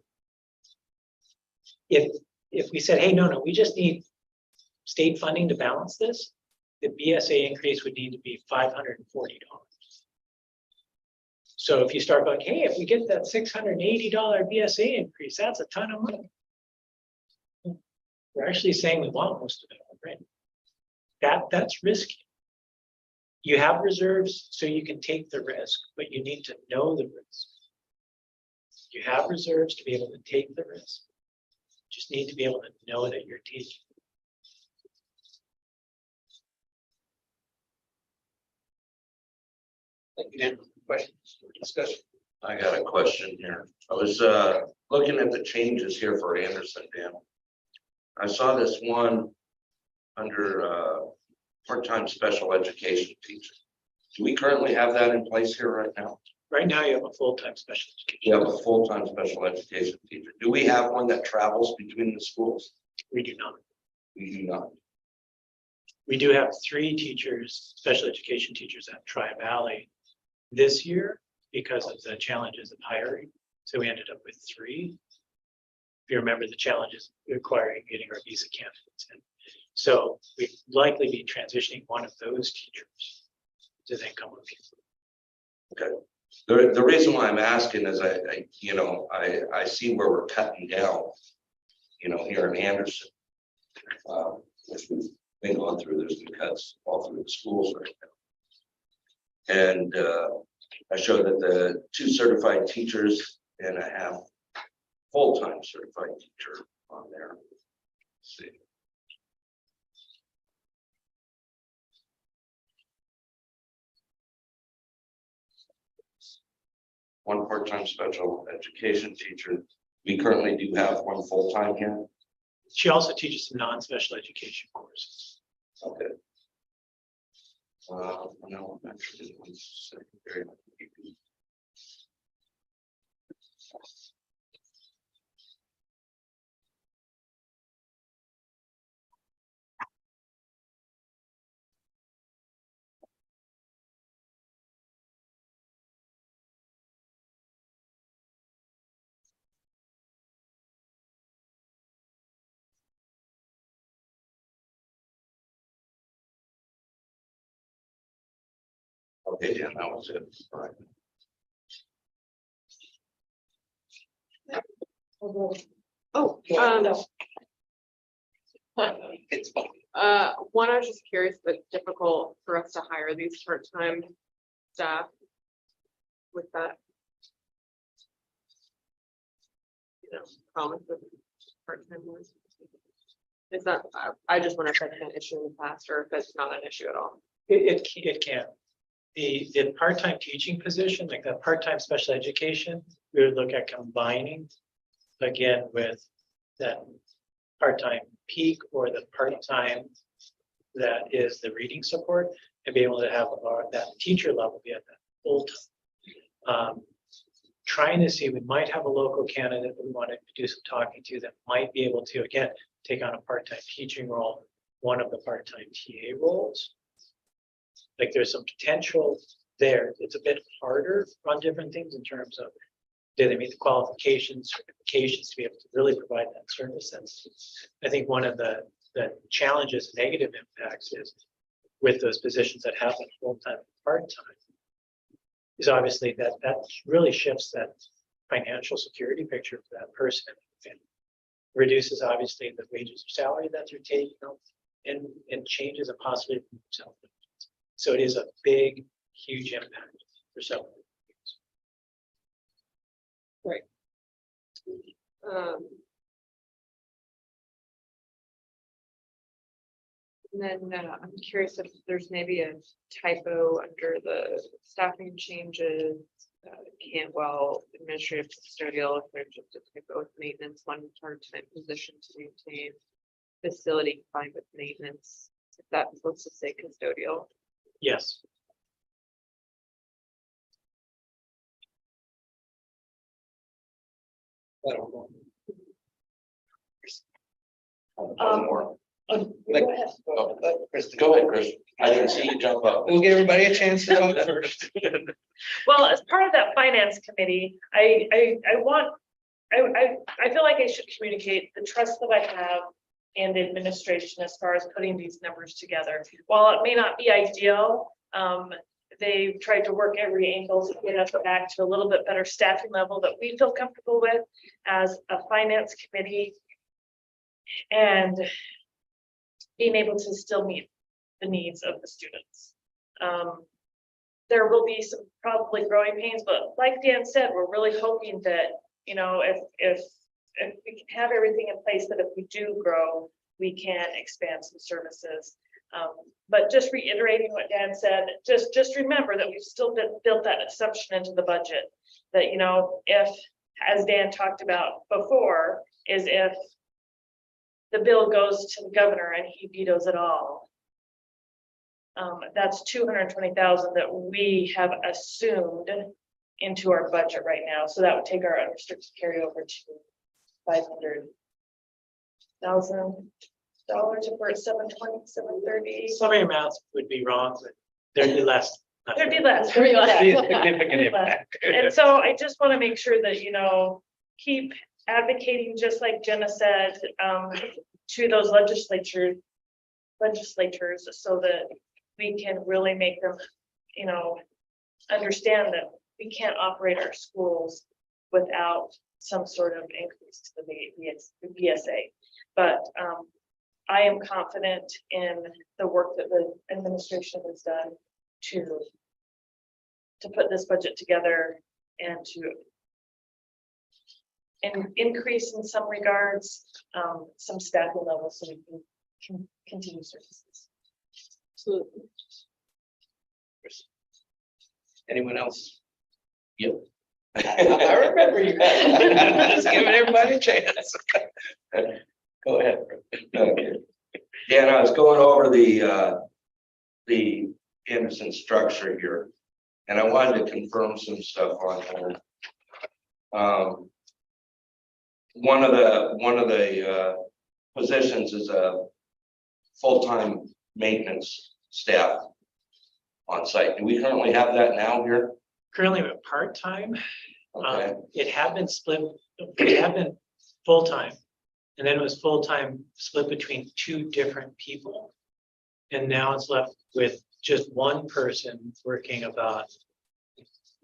If we said, hey, no, we just need state funding to balance this, the BSA increase would need to be $540. So if you start going, hey, if we get that $680 BSA increase, that's a ton of money. We're actually saying we want most of it already. That's risky. You have reserves so you can take the risk, but you need to know the risk. You have reserves to be able to take the risk. You just need to be able to know that you're taking. Thank you, Dan. Questions or discussion? I got a question here. I was looking at the changes here for Anderson Dam. I saw this one under part-time special education teacher. Do we currently have that in place here right now? Right now, you have a full-time special education. We have a full-time special education teacher. Do we have one that travels between the schools? We do not. We do not. We do have 3 teachers, special education teachers at Tri-Valley this year because of the challenges of hiring. So we ended up with 3. If you remember the challenges requiring getting our visa candidates in. So we'd likely be transitioning one of those teachers to then come with you. Okay. The reason why I'm asking is I see where we're cutting down, here in Anderson. Which we've been going through, there's been cuts all through the schools right now. And I showed that the 2 certified teachers and I have full-time certified teacher on there. Let's see. One part-time special education teacher. We currently do have 1 full-time here. She also teaches some non-special education courses. Okay. No, actually, one secondary. Okay, yeah, that was it. All right. It's fine. One, I was just curious, but difficult for us to hire these part-time staff with that. Promise of part-time ones. Is that, I just wonder if that's been an issue in the past or if it's not an issue at all. It can. The part-time teaching position, like that part-time special education, we would look at combining again with that part-time peak or the part-time that is the reading support and be able to have that teacher level be at that full time. Trying to see, we might have a local candidate that we wanted to do some talking to that might be able to, again, take on a part-time teaching role, one of the part-time TA roles. Like there's some potential there. It's a bit harder on different things in terms of do they meet the qualifications, certifications to be able to really provide that service. And I think one of the challenges, negative impacts is with those positions that happen full-time and part-time is obviously that really shifts that financial security picture for that person. And reduces obviously the wages or salary that they're taking and changes a possibility for themselves. So it is a big, huge impact for several. Right. And then I'm curious if there's maybe a typo under the staffing changes, Cantwell administrative custodial, if there's just a typo with maintenance, 1 part-time position to maintain facility combined with maintenance. If that's supposed to say custodial. Yes. More. Like, Go ahead, Chris. I didn't see you jump up. We'll give everybody a chance to talk first. Well, as part of that finance committee, I feel like I should communicate the trust that I have in the administration as far as putting these numbers together. While it may not be ideal, they've tried to work every angle to get us back to a little bit better staffing level that we feel comfortable with as a finance committee. And being able to still meet the needs of the students. There will be some probably growing pains, but like Dan said, we're really hoping that, if we can have everything in place, that if we do grow, we can expand some services. But just reiterating what Dan said, just remember that we've still built that assumption into the budget. That, you know, if, as Dan talked about before, is if the bill goes to the governor and he vetoes it all. That's 220,000 that we have assumed into our budget right now. So that would take our unrestricted carryover to $500,000 if we're at 720, 730. Some of your amounts would be wrong, but there'd be less. There'd be less. There'd be less. Significant Significant impact. And so I just want to make sure that, you know, keep advocating, just like Jenna said, to those legislators so that we can really make them, you know, understand that we can't operate our schools without some sort of increase to the BSA. But I am confident in the work that the administration has done to put this budget together and to increase in some regards some staffing levels so we can continue services. Absolutely. Anyone else? Yep. I remember you. Just giving everybody a chance. Go ahead. Okay. Dan, I was going over the Anderson structure here, and I wanted to confirm some stuff on here. One of the positions is a full-time maintenance staff on site. Do we currently have that now here? Currently, we're part-time. Okay. It had been split, it had been full-time. And then it was full-time split between two different people. And now it's left with just one person working about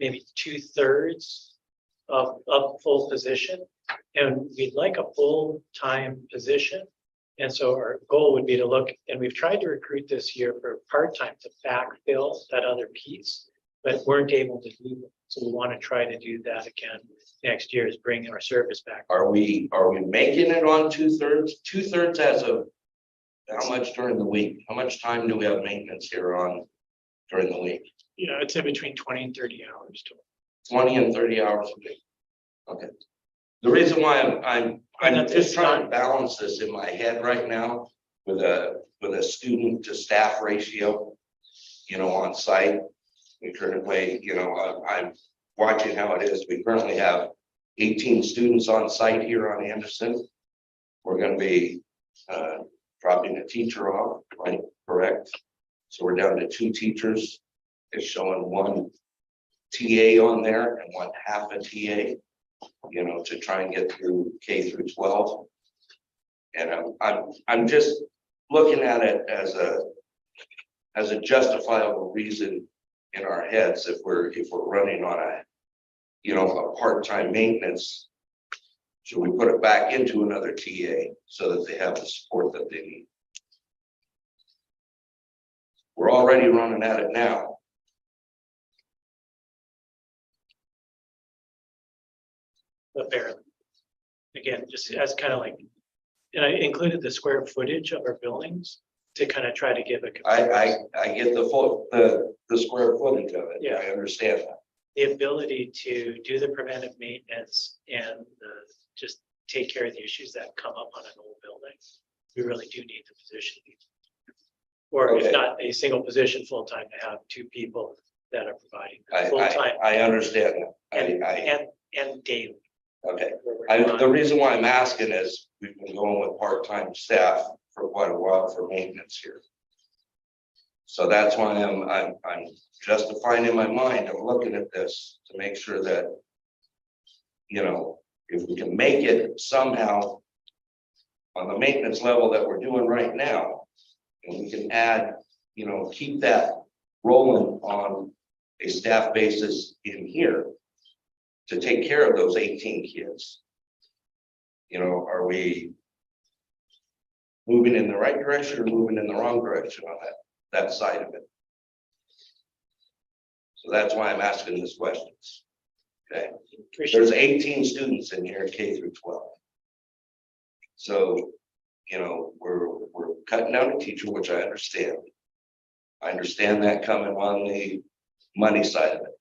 maybe 2/3 of full position. And we'd like a full-time position. And so our goal would be to look, and we've tried to recruit this year for part-time to backfill that other piece, but weren't able to do it. So we want to try to do that again next year, is bring our service back. Are we making it on 2/3? 2/3 as of how much during the week? How much time do we have maintenance here on during the week? You know, it's in between 20 and 30 hours. 20 and 30 hours a week. Okay. The reason why I'm just trying to balance this in my head right now with a student to staff ratio, you know, on site. We currently, you know, I'm watching how it is. We currently have 18 students on site here on Anderson. We're going to be dropping a teacher off, right? Correct. So we're down to 2 teachers. It's showing 1 TA on there and 1/2 a TA, you know, to try and get through K through 12. And I'm just looking at it as a justifiable reason in our heads if we're running on a part-time maintenance. Should we put it back into another TA so that they have the support that they need? We're already running at it now. But barely. Again, just as kind of like, and I included the square footage of our buildings to kind of try to give a comparison. I get the square footage of it. Yeah. I understand that. The ability to do the preventive maintenance and just take care of the issues that come up on an old building. We really do need the position. Or Okay. if not a single position full-time, to have 2 people that are providing full-time I understand that. and daily. Okay. The reason why I'm asking is we've been going with part-time staff for quite a while for maintenance here. So that's why I'm justifying in my mind, I'm looking at this to make sure that, you know, if we can make it somehow on the maintenance level that we're doing right now, and we can add, you know, keep that rolling on a staff basis in here to take care of those 18 kids. You know, are we moving in the right direction or moving in the wrong direction on that side of it? So that's why I'm asking these questions. Okay, there's 18 students in here, K through 12. So you know, we're cutting down a teacher, which I understand. I understand that coming on the money side of it.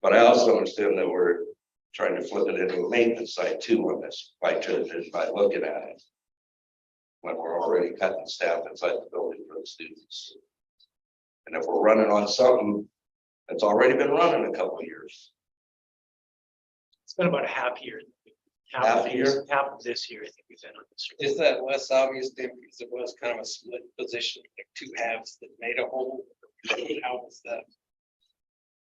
But I also understand that we're trying to flip it into a maintenance side too on this, by looking at it. When we're already cutting staff inside the building for the students. And if we're running on something that's already been running a couple of years. It's been about a half year. Half a year? Half of this year, I think we've been on this. Is that less obvious, Dave, because it was kind of a split position, like two halves that made a whole? How was that?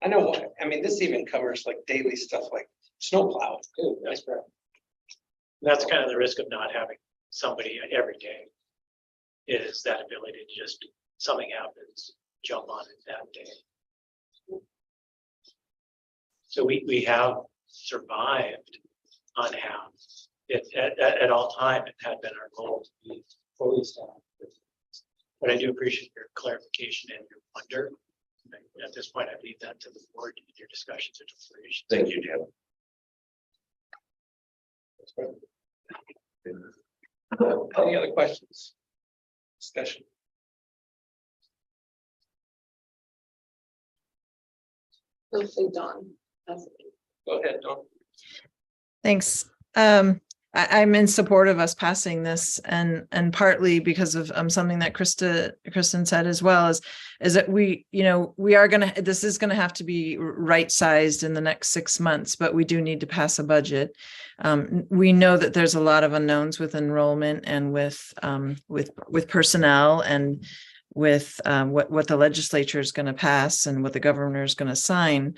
I know what, I mean, this even covers like daily stuff like snowplow. That's right. That's kind of the risk of not having somebody every day. Is that ability to just, something happens, jump on it that day. So we have survived on half. At all time, it had been our goal to be fully staffed. But I do appreciate your clarification and your wonder. At this point, I leave that to the board in your discussions or deliberations. Thank you, Jim. Any other questions? Discussion? Mostly Dawn. Go ahead, Dawn. Thanks. I'm in support of us passing this and partly because of something that Kristen said as well is that we are this is gonna have to be right sized in the next 6 months, but we do need to pass a budget. We know that there's a lot of unknowns with enrollment and with personnel and with what the legislature is going to pass and what the governor is going to sign.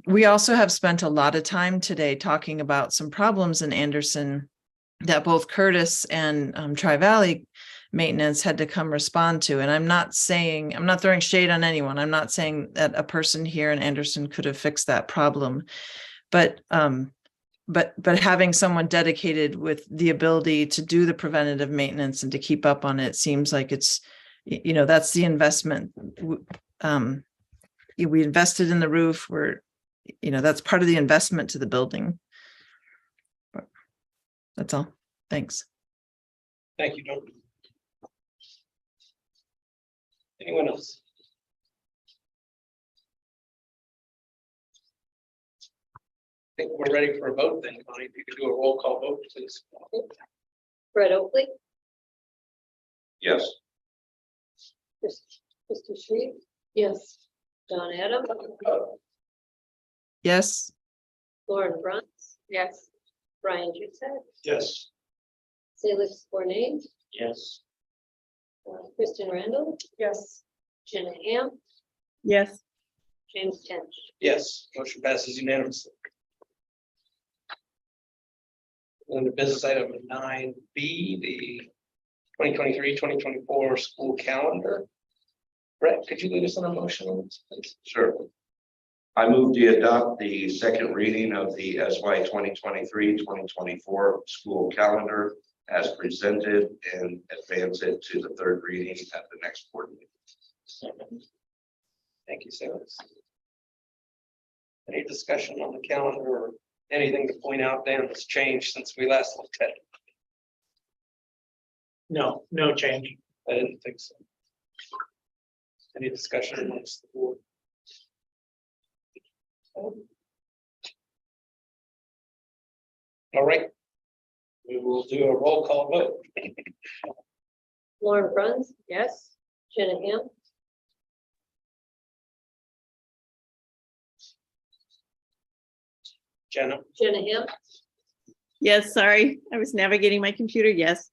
We also have spent a lot of time today talking about some problems in Anderson that both Curtis and Tri-Valley Maintenance had to come respond to. And I'm not throwing shade on anyone. I'm not saying that a person here in Anderson could have fixed that problem. But having someone dedicated with the ability to do the preventative maintenance and to keep up on it seems like it's, that's the investment. We invested in the roof. That's part of the investment to the building. That's all. Thanks. Thank you, Dawn. Anyone else? I think we're ready for a vote then, Connie. If you could do a roll call vote, please. Brett Oakley, Yes. Krista Shreve, Yes. John Adams, Yes. Lauren Bruns, Yes. Brian Jutzak, Yes. Salix Bornay, Yes. Kristen Randall, Yes. Jenna Ham, Yes. James Tench. Yes, motion passes unanimously. Under business item 9B, the 2023-2024 school calendar. Brett, could you lead us on a motion on this, please? Sure. I move to adopt the second reading of the SY 2023-2024 school calendar as presented and advance it to the third reading at the next board meeting. Thank you, Salix. Any discussion on the calendar or anything to point out, Dan, that's changed since we last looked at it? No change. I didn't think so. Any discussion amongst the board? All right. We will do a roll call vote. Lauren Bruns, Yes. Jenna Ham, Jenna? Jenna Ham, Yes, sorry. I was navigating my computer. Yes.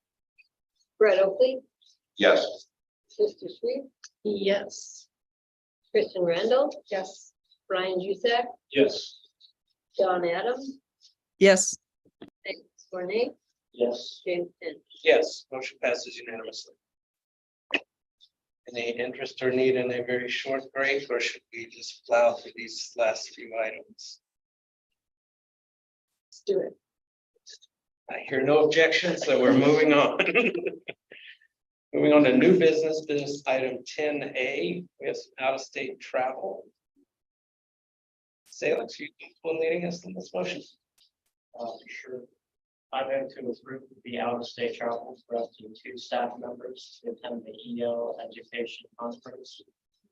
Brett Oakley, Yes. Krista Shreve, Yes. Kristen Randall, Yes. Brian Jutzak, Yes. John Adams, Yes. Salix Bornay, Yes. James Tench. Yes, motion passes unanimously. Any interest or need in a very short break, or should we just plow through these last few items? Let's do it. I hear no objections, so we're moving on. Moving on to new business item 10A, we have some out-of-state travel. Salix, you one leading us in this motion? Sure. I move to approve the out-of-state travel for up to 2 staff members to attend the EL Education Conference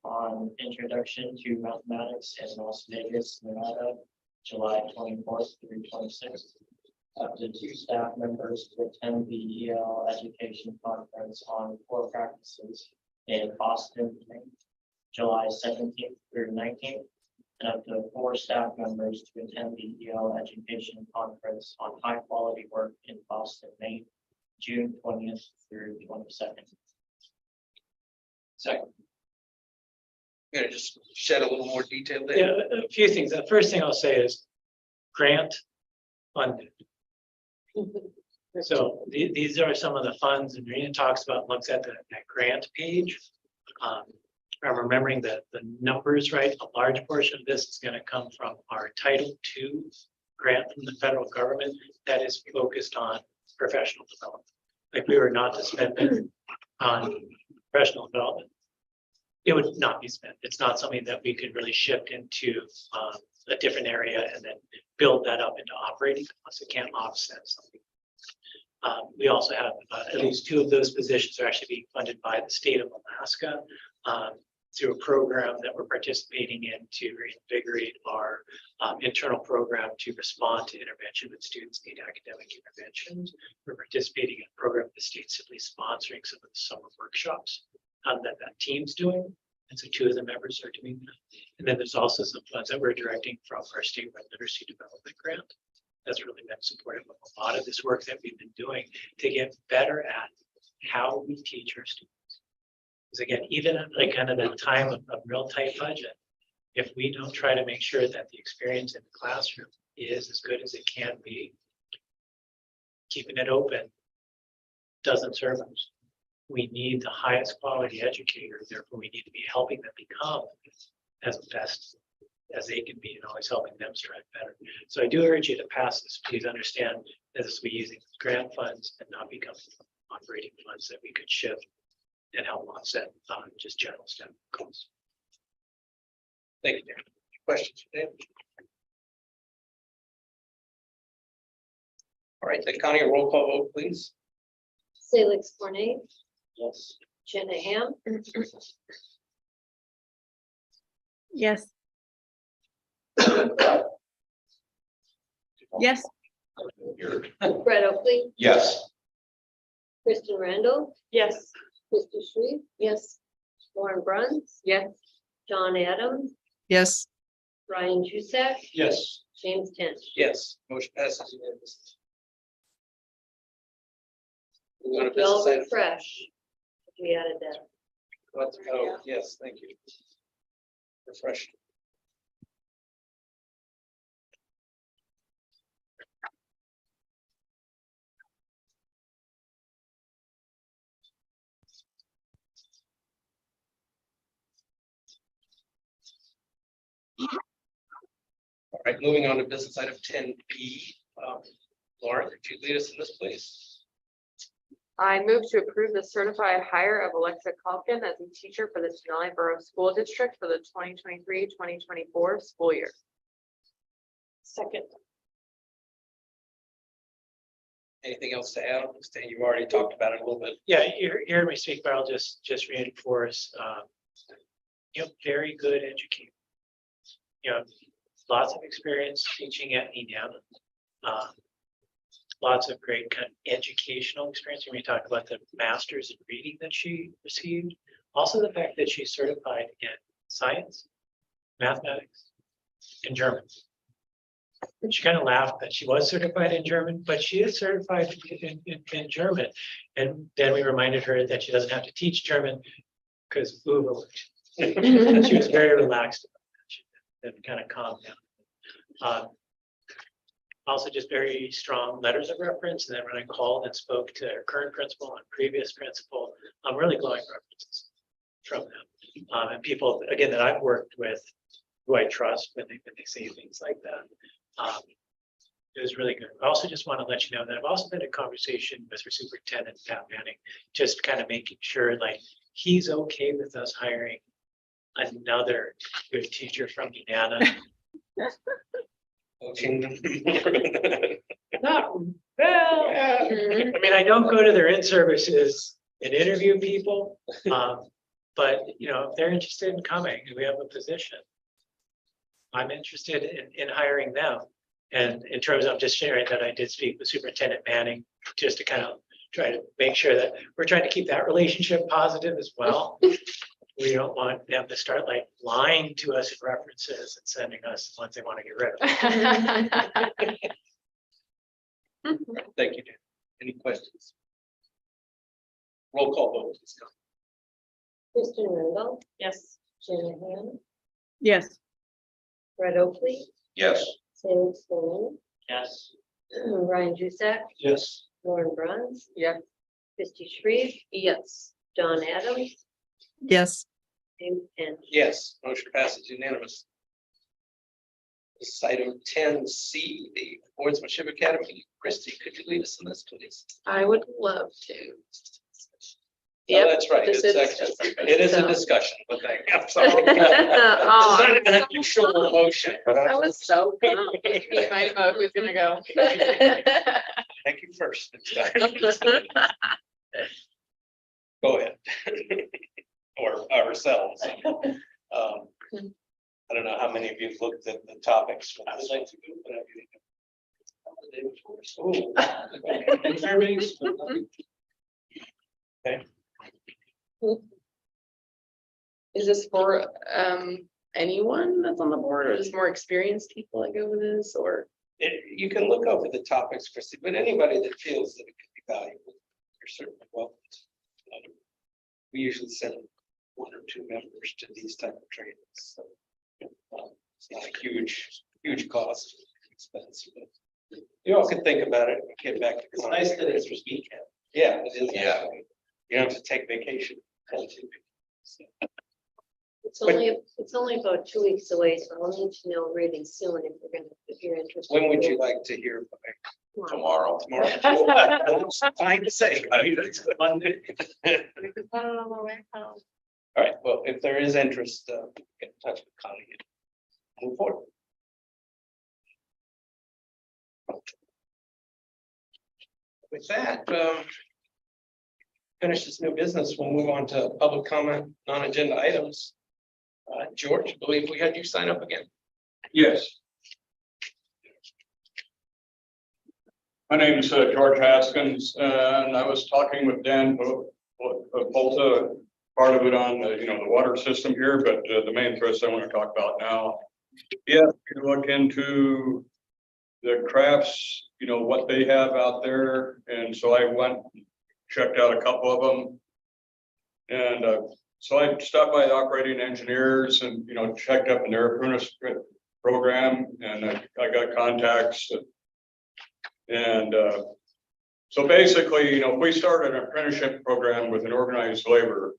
on Introduction to Mathematics in Las Vegas, Nevada, July 24th through 26th. Up to 2 staff members to attend the EL Education Conference on Core Practices in Boston, Maine, July 17th through 19th. And up to 4 staff members to attend the EL Education Conference on High Quality Work in Boston, Maine, June 20th through 22nd. Second. Gonna just shed a little more detail there. Yeah, a few things. The first thing I'll say is grant funded. So these are some of the funds, and Rena talks about, looks at that grant page. I'm remembering that the numbers, right? A large portion of this is going to come from our Title II grant from the federal government that is focused on professional development. Like, we were not to spend it on professional development, it would not be spent. It's not something that we could really shift into a different area and then build that up into operating costs. It can't offset something. We also have at least 2 of those positions are actually being funded by the state of Alaska through a program that we're participating in to reinvigorate our internal program to respond to intervention when students need academic interventions. We're participating in a program the state's simply sponsoring some of the summer workshops that team's doing. And so 2 of the members are doing that. And then there's also some funds that we're directing from our statewide literacy development grant. That's really been supportive of a lot of this work that we've been doing to get better at how we teach our students. Because again, even at like kind of that time of real tight budget, if we don't try to make sure that the experience in the classroom is as good as it can be, keeping it open doesn't serve us. We need the highest quality educators, therefore we need to be helping them become as best as they can be and always helping them strive better. So I do urge you to pass this. Please understand that this will be using grant funds and not becoming operating funds that we could shift and help offset just general staff costs. Thank you, Dan. Questions, Dan? All right, then Connie, a roll call vote, please. Salix Cornet, Yes. Jenna Ham, Yes. Yes. Brett Oakley, Yes. Kristen Randall, Yes. Krista Shreve, yes, Lauren Bruns, Yes. John Adams, Yes. Brian Cusack, Yes. James Tench. Yes, motion passes unanimously. We're going to Well, business item. refresh. We added that. Let's go. Yes, thank you. Refresh. All right, moving on to business item 10B. Lauren, could you lead us in this, please? I move to approve the certified hire of Alexa Calkin as a teacher for the Denali Borough School District for the 2023-2024 school year. Second. Anything else to add on this? Dan, you've already talked about it a little bit. Yeah, you heard me speak, but I'll just reinforce, very good educator. Lots of experience teaching at Indiana. Lots of great kind of educational experience. When we talk about the master's in reading that she received, also the fact that she's certified in science, mathematics, and German. She kind of laughed that she was certified in German, but she is certified in German. And then we reminded her that she doesn't have to teach German because Uber worked. She was very relaxed about that. She then kind of calmed down. Also just very strong letters of reference. And then when I called and spoke to her current principal and previous principal, really glowing references from them. And people, again, that I've worked with who I trust when they say things like that. It was really good. I also just want to let you know that I've also had a conversation with our superintendent, Pat Manning, just kind of making sure like he's okay with us hiring another good teacher from Indiana. Coaching. Not Well, I mean, I don't go to their in-services and interview people, but you know, if they're interested in coming and we have a position, I'm interested in hiring them. And in terms of just sharing that I did speak with Superintendent Manning, just to kind of try to make sure that we're trying to keep that relationship positive as well. We don't want them to start like lying to us in references and sending us the ones they want to get rid of. Thank you, Dan. Any questions? Roll call vote, please. Kristen Randall, Yes. Jenna Han, Yes. Fred Oakley, Yes. Sam Stone, Yes. Ryan Jusak, Yes. Lauren Bruns, Yeah. Christy Shreve, Yes. John Adams, Yes. and Yes, motion passes unanimous. This is item 10C, the Boardsmanship Academy. Christie, could you lead us in this, please? I would love to. Oh, Yep, that's right. this It's is actually, discussion, it is a so- discussion, but thank you. I'm sorry. Oh, It's not an I'm actual motion. That was so. Me might know who's gonna go. Thank you first. Go ahead. Or ourselves. I don't know how many of you have looked at the topics. For this. Okay. Is this for anyone that's on the board, or is this more experienced people that go with this, or? You can look over the topics, Christie, but anybody that feels that it could be valuable, you're certainly welcome. We usually send 1 or 2 members to these type of trainings, so it's not a huge cost, expense. But you all can think about it and get back to. It's nice that it's just weekend. Yeah, it is. Yeah. You don't have to take vacation. it's only about 2 weeks away, so I'll need to know really soon if you're interested. When would you like to hear? Tomorrow. Tomorrow. Fine to say. Monday. All right, well, if there is interest, get in touch with Connie and move forward. With that, finish this new business, we'll move on to public comment, non-agenda items. George, I believe we had you sign up again. Yes. My name is George Haskins, and I was talking with Dan Polta, part of it on the water system here, but the main thrust I want to talk about now. Yeah, you look into the crafts, what they have out there, and so I went, checked out a couple of them, and so I stopped by the operating engineers and checked up in their apprenticeship program, and I got contacts. And so basically, if we start an apprenticeship program with an organized labor,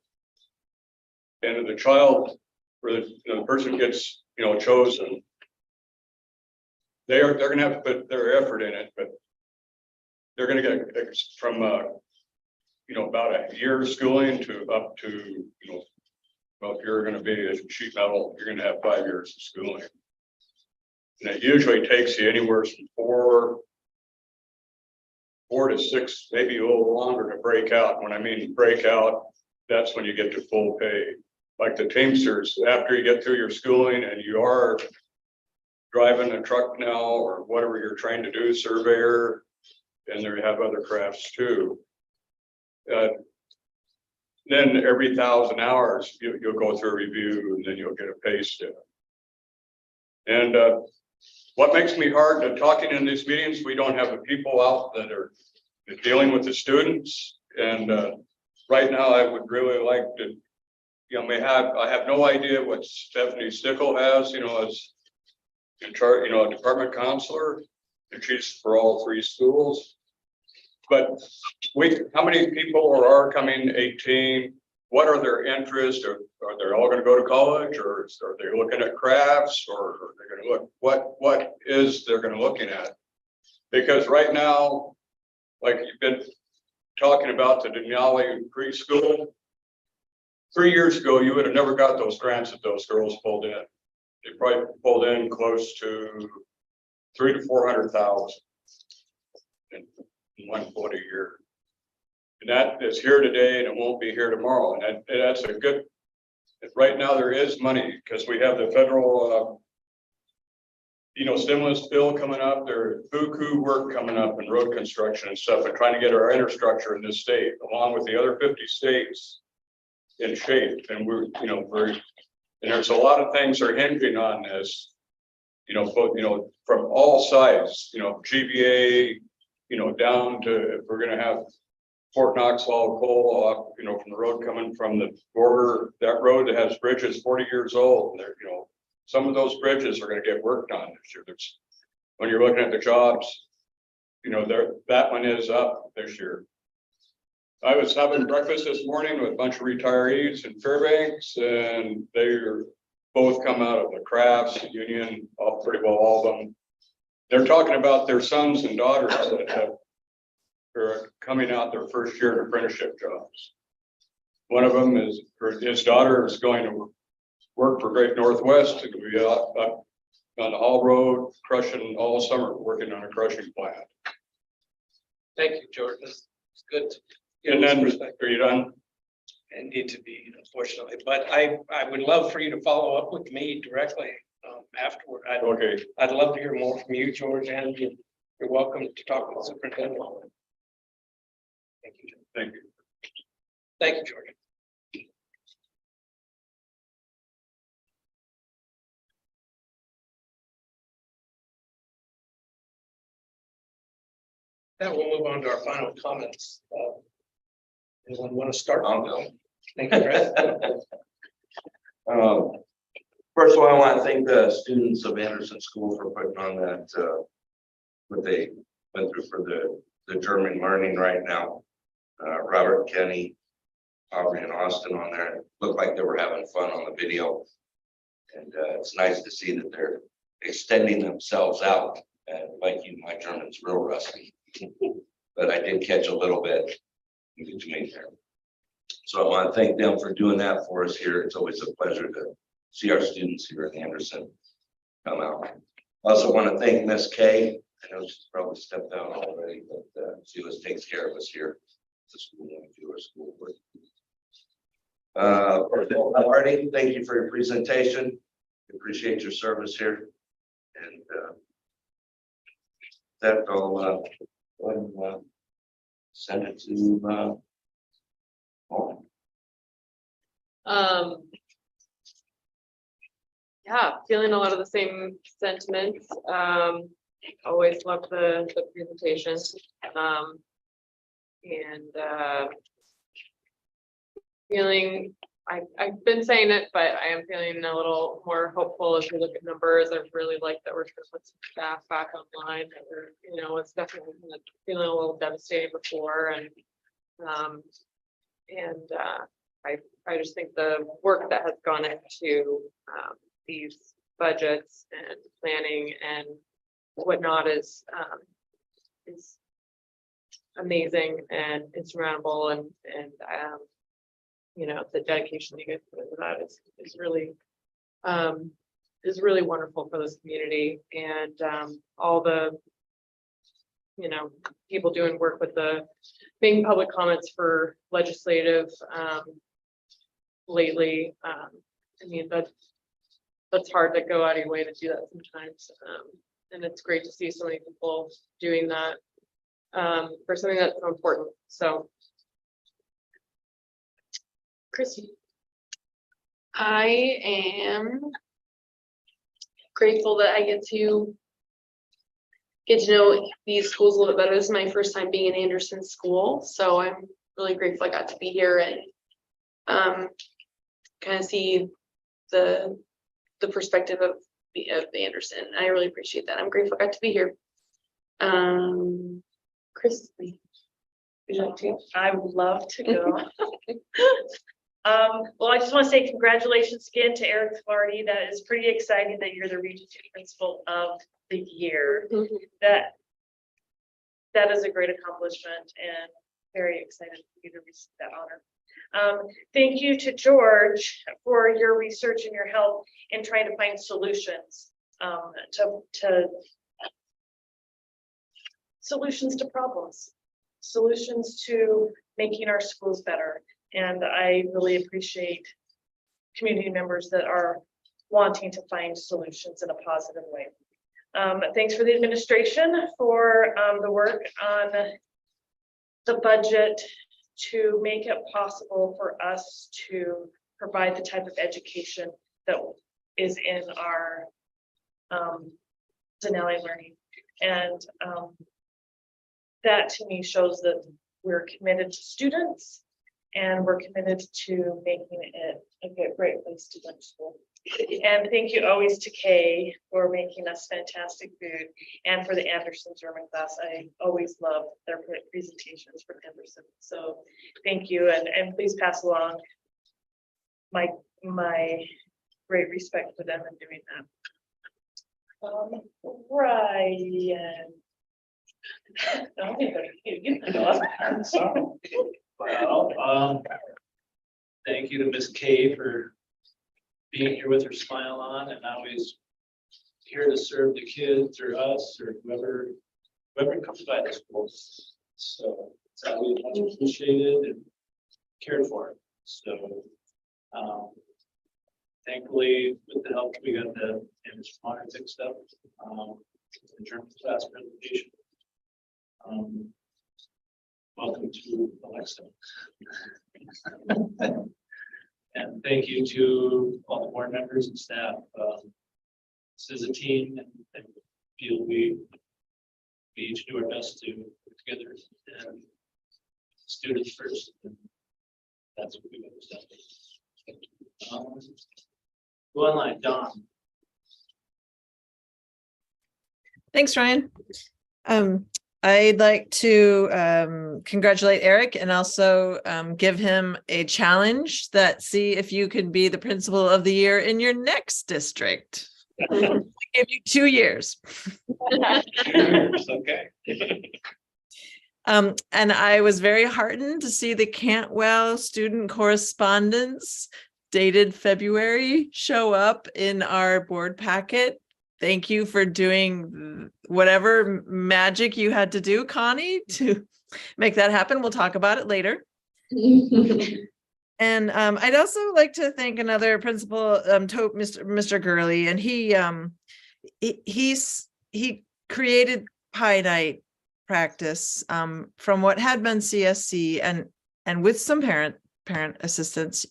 and the child or the person gets chosen, they're going to have to put their effort in it, but they're going to get from about a year's schooling to up to well, if you're going to be a sheet metal, you're going to have 5 years of schooling, and it usually takes you anywhere from 4 to 6, maybe a little longer to break out. When I mean break out, that's when you get to full pay. Like the Teamsters, after you get through your schooling and you are driving a truck now or whatever you're trying to do, surveyor, and they have other crafts too. Then every 1,000 hours, you'll go through a review and then you'll get a pay stub. And what makes me hard to talking in these meetings, we don't have the people out that are dealing with the students. And right now I would really like to, I have no idea what Stephanie Stickle has, as in charge, a department counselor, and she's for all 3 schools. But how many people are coming 18? What are their interests? Are they all going to go to college, or are they looking at crafts, or are they going to look what is they're going to looking at? Because right now, like you've been talking about the Denali preschool, 3 years ago, you would have never got those grants that those girls pulled in. They probably pulled in close to 300,000 to 400,000. in 1 foot a year. And that is here today and it won't be here tomorrow. And that's a good, right now there is money because we have the federal, stimulus bill coming up, there's buku work coming up in road construction and stuff, and trying to get our infrastructure in this state, along with the other 50 states in shape. And and there's a lot of things are hinging on this, both, from all sides, GBA, down to, if we're gonna have Fort Knox haul coal off, from the road coming from the border, that road that has bridges 40 years old, and they're, some of those bridges are gonna get worked on this year. When you're looking at the jobs, that one is up this year. I was having breakfast this morning with a bunch of retirees in Fairbanks, and they're both come out of the crafts union, pretty well all of them. They're talking about their sons and daughters that are coming out their first year in apprenticeship jobs. One of them is, his daughter is going to work for Great Northwest to be up on the Hall Road, crushing all summer, working on a crushing plant. Thank you, George. It's good. And then, are you done? And need to be, unfortunately, but I would love for you to follow up with me directly afterward. I'd love to hear more from you, George, and you're welcome to talk with the superintendent. Thank you. Thank you. Thank you, George. Now we'll move on to our final comments. Anyone want to start? I'll go. Thank you, Brett. First of all, I want to thank the students of Anderson School for putting on that, what they went through for the German learning right now. Robert, Kenny, Aubrey, and Austin on there. It looked like they were having fun on the video. And it's nice to see that they're extending themselves out. And like you, my German's real rusty. But I did catch a little bit in between there. So I want to thank them for doing that for us here. It's always a pleasure to see our students here at Anderson come out. I also want to thank Miss Kay. I know she's probably stepped out already, but she always takes care of us here at the school when we do our schoolwork. Marty, thank you for your presentation. Appreciate your service here. And that I'll go ahead and send it to Yeah, feeling a lot of the same sentiments. Always loved the presentation. Feeling, I've been saying it, but I am feeling a little more hopeful as we look at numbers. I really like that we're trying to put some staff back online. That we're, it's definitely feeling a little devastated before, I just think the work that has gone into these budgets and planning and whatnot is amazing and insurmountable, and the dedication you guys put into that is really wonderful for this community, and all the people doing work with making public comments for legislative lately. I mean, that's hard to go out of your way to do that sometimes, and it's great to see so many people doing that for something that's so important. So, Chrissy. I am grateful that I get to know these schools a little bit better. This is my first time being in Anderson School, so I'm really grateful I got to be here and kind of see the perspective of Anderson. I really appreciate that. I'm grateful I got to be here. Chris, would you like to? I would love to go. Well, I just want to say congratulations again to Eric Flaherty. That is pretty exciting that you're the Region 2 Principal of the Year. That is a great accomplishment, and very excited for you to receive that honor. Thank you to George for your research and your help in trying to find solutions to solutions to problems, solutions to making our schools better. And I really appreciate community members that are wanting to find solutions in a positive way. Thanks for the administration for the work on the budget to make it possible for us to provide the type of education that is in our Denali learning. And that to me shows that we're committed to students and we're committed to making it a great place to go to school. And thank you always to Kay for making us fantastic food and for the Anderson German class. I always love their presentations from Anderson. So thank you, and please pass along my great respect for them in doing that. Ryan. Well, thank you to Miss Kay for being here with her smile on and always here to serve the kids or us or whoever comes by the school. So it's always much appreciated and cared for. So thankfully, with the help, we got the image monitor fixed up in German class presentation. Welcome to Alexa. And thank you to all the board members and staff. This is a team and feel we each do our best to work together and students first. And that's what we've done. Go online, Don. Thanks, Ryan. I'd like to congratulate Eric and also give him a challenge that see if you can be the principal of the year in your next district. I give you 2 years. Okay. And I was very heartened to see the Cantwell student correspondence dated February show up in our board packet. Thank you for doing whatever magic you had to do, Connie, to make that happen. We'll talk about it later. And I'd also like to thank another principal, Mr. Gurley, and he created Pie Night practice from what had been CSC and with some parent assistance,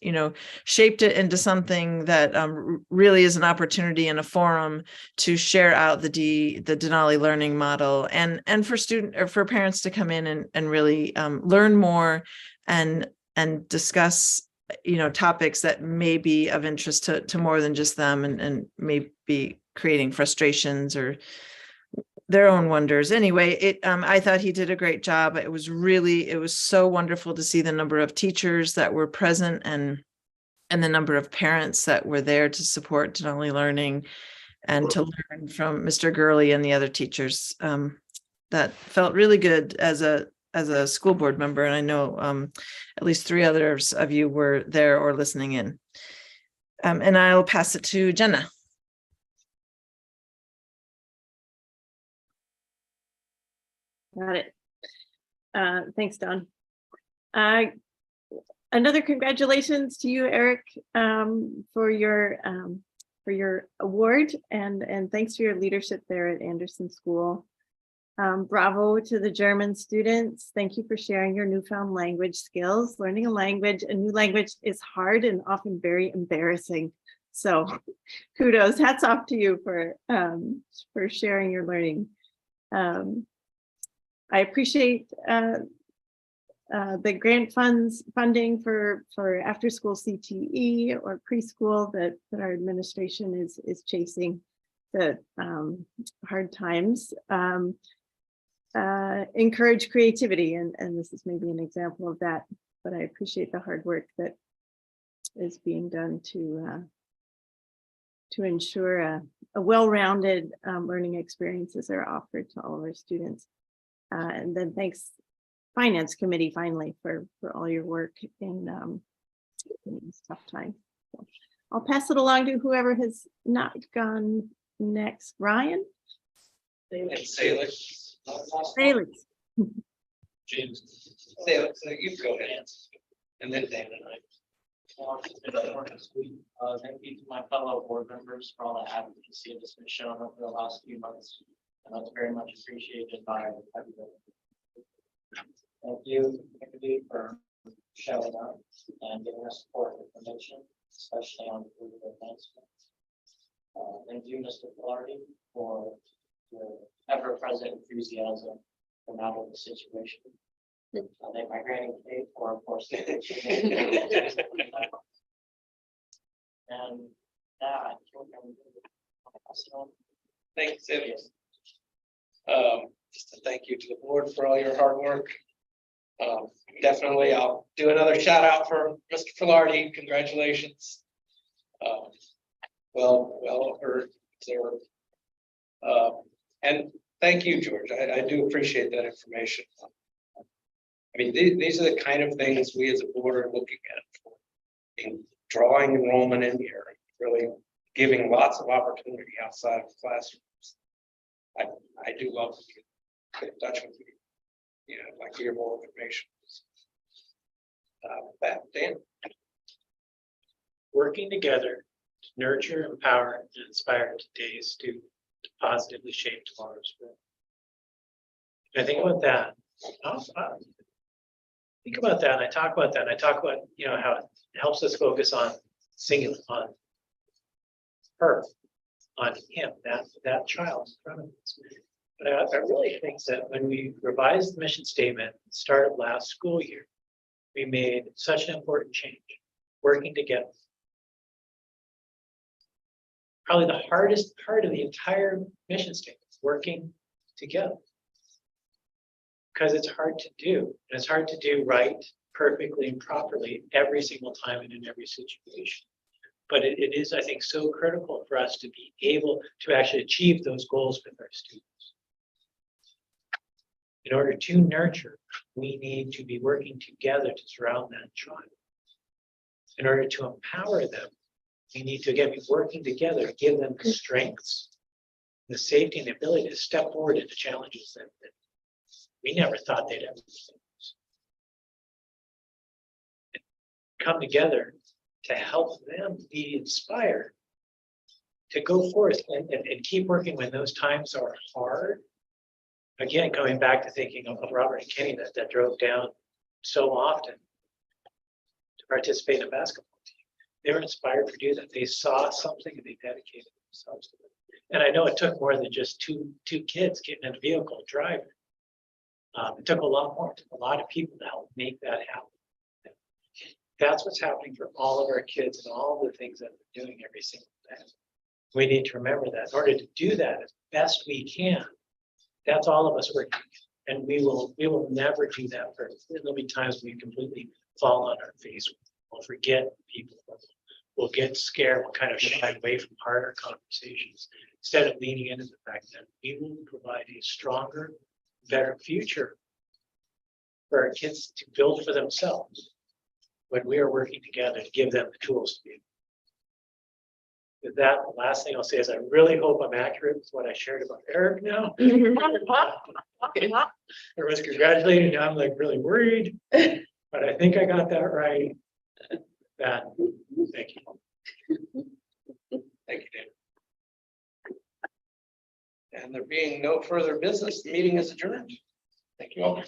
shaped it into something that really is an opportunity and a forum to share out the Denali learning model and for parents to come in and really learn more and discuss topics that may be of interest to more than just them and may be creating frustrations or their own wonders. Anyway, I thought he did a great job. It was so wonderful to see the number of teachers that were present and the number of parents that were there to support Denali learning and to learn from Mr. Gurley and the other teachers. That felt really good as a school board member. And I know at least 3 others of you were there or listening in. And I'll pass it to Jenna. Got it. Thanks, Don. Another congratulations to you, Eric, for your award and thanks for your leadership there at Anderson School. Bravo to the German students. Thank you for sharing your newfound language skills. Learning a new language is hard and often very embarrassing. So kudos, hats off to you for sharing your learning. I appreciate the grant funding for after school CTE or preschool that our administration is chasing the hard times. Encourage creativity, and this is maybe an example of that, but I appreciate the hard work that is being done to ensure a well-rounded learning experiences are offered to all of our students. And then thanks, Finance Committee, finally, for all your work in this tough time. So I'll pass it along to whoever has not gone next. Ryan? And Salix. Haley. James. So you go ahead. And then Dan and I. Thank you to my fellow board members for all the advocacy that's been shown over the last few months. And that's very much appreciated by everybody. Thank you, Nicky, for showing up and giving us support and information, especially on the advancements. Thank you, Mr. Flaherty, for your ever-present enthusiasm for out of the situation. I thank my granny Kate for, of course. And that. Thanks, Sid. Just a thank you to the board for all your hard work. Definitely, I'll do another shout out for Mr. Filardi. Congratulations. Well, observed. And thank you, George. I do appreciate that information. I mean, these are the kind of things we as a board are looking at in drawing enrollment in here, really giving lots of opportunity outside of classrooms. I do love to get in touch with you. You know, I'd like to hear more information. Dan. Working together to nurture, empower, and inspire today's student to positively shape tomorrow's world. I think about that. Think about that, and I talk about that, and I talk about, you know, how it helps us focus on singular, on her, on him, that child in front of us. But I really think that when we revised the mission statement, start of last school year, we made such an important change, working together. Probably the hardest part of the entire mission statement, working together. Because it's hard to do, and it's hard to do right, perfectly, and properly every single time and in every situation. But it is, I think, so critical for us to be able to actually achieve those goals with our students. In order to nurture, we need to be working together to surround that child. In order to empower them, we need to, again, be working together to give them the strengths, the safety, and the ability to step forward into challenges that we never thought they'd ever face. Come together to help them be inspired to go forth and keep working when those times are hard. Again, coming back to thinking of Robert and Kenny that drove down so often to participate in a basketball team. They were inspired to do that. They saw something and they dedicated themselves to it. And I know it took more than just two kids getting in a vehicle and driving. It took a lot more. It took a lot of people to help make that happen. That's what's happening for all of our kids and all the things that we're doing every single day. We need to remember that in order to do that as best we can, that's all of us working. And we will never do that perfectly. There'll be times when we completely fall on our face. We'll forget people. We'll get scared. We'll kind of shy away from harder conversations instead of leaning into the fact that we will provide a stronger, better future for our kids to build for themselves when we are working together to give them the tools to be. With that, the last thing I'll say is I really hope I'm accurate with what I shared about Eric now. Everyone's congratulating. Now I'm like really worried, but I think I got that right. That, thank you. Thank you, David. And there being no further business, the meeting is adjourned. Thank you all.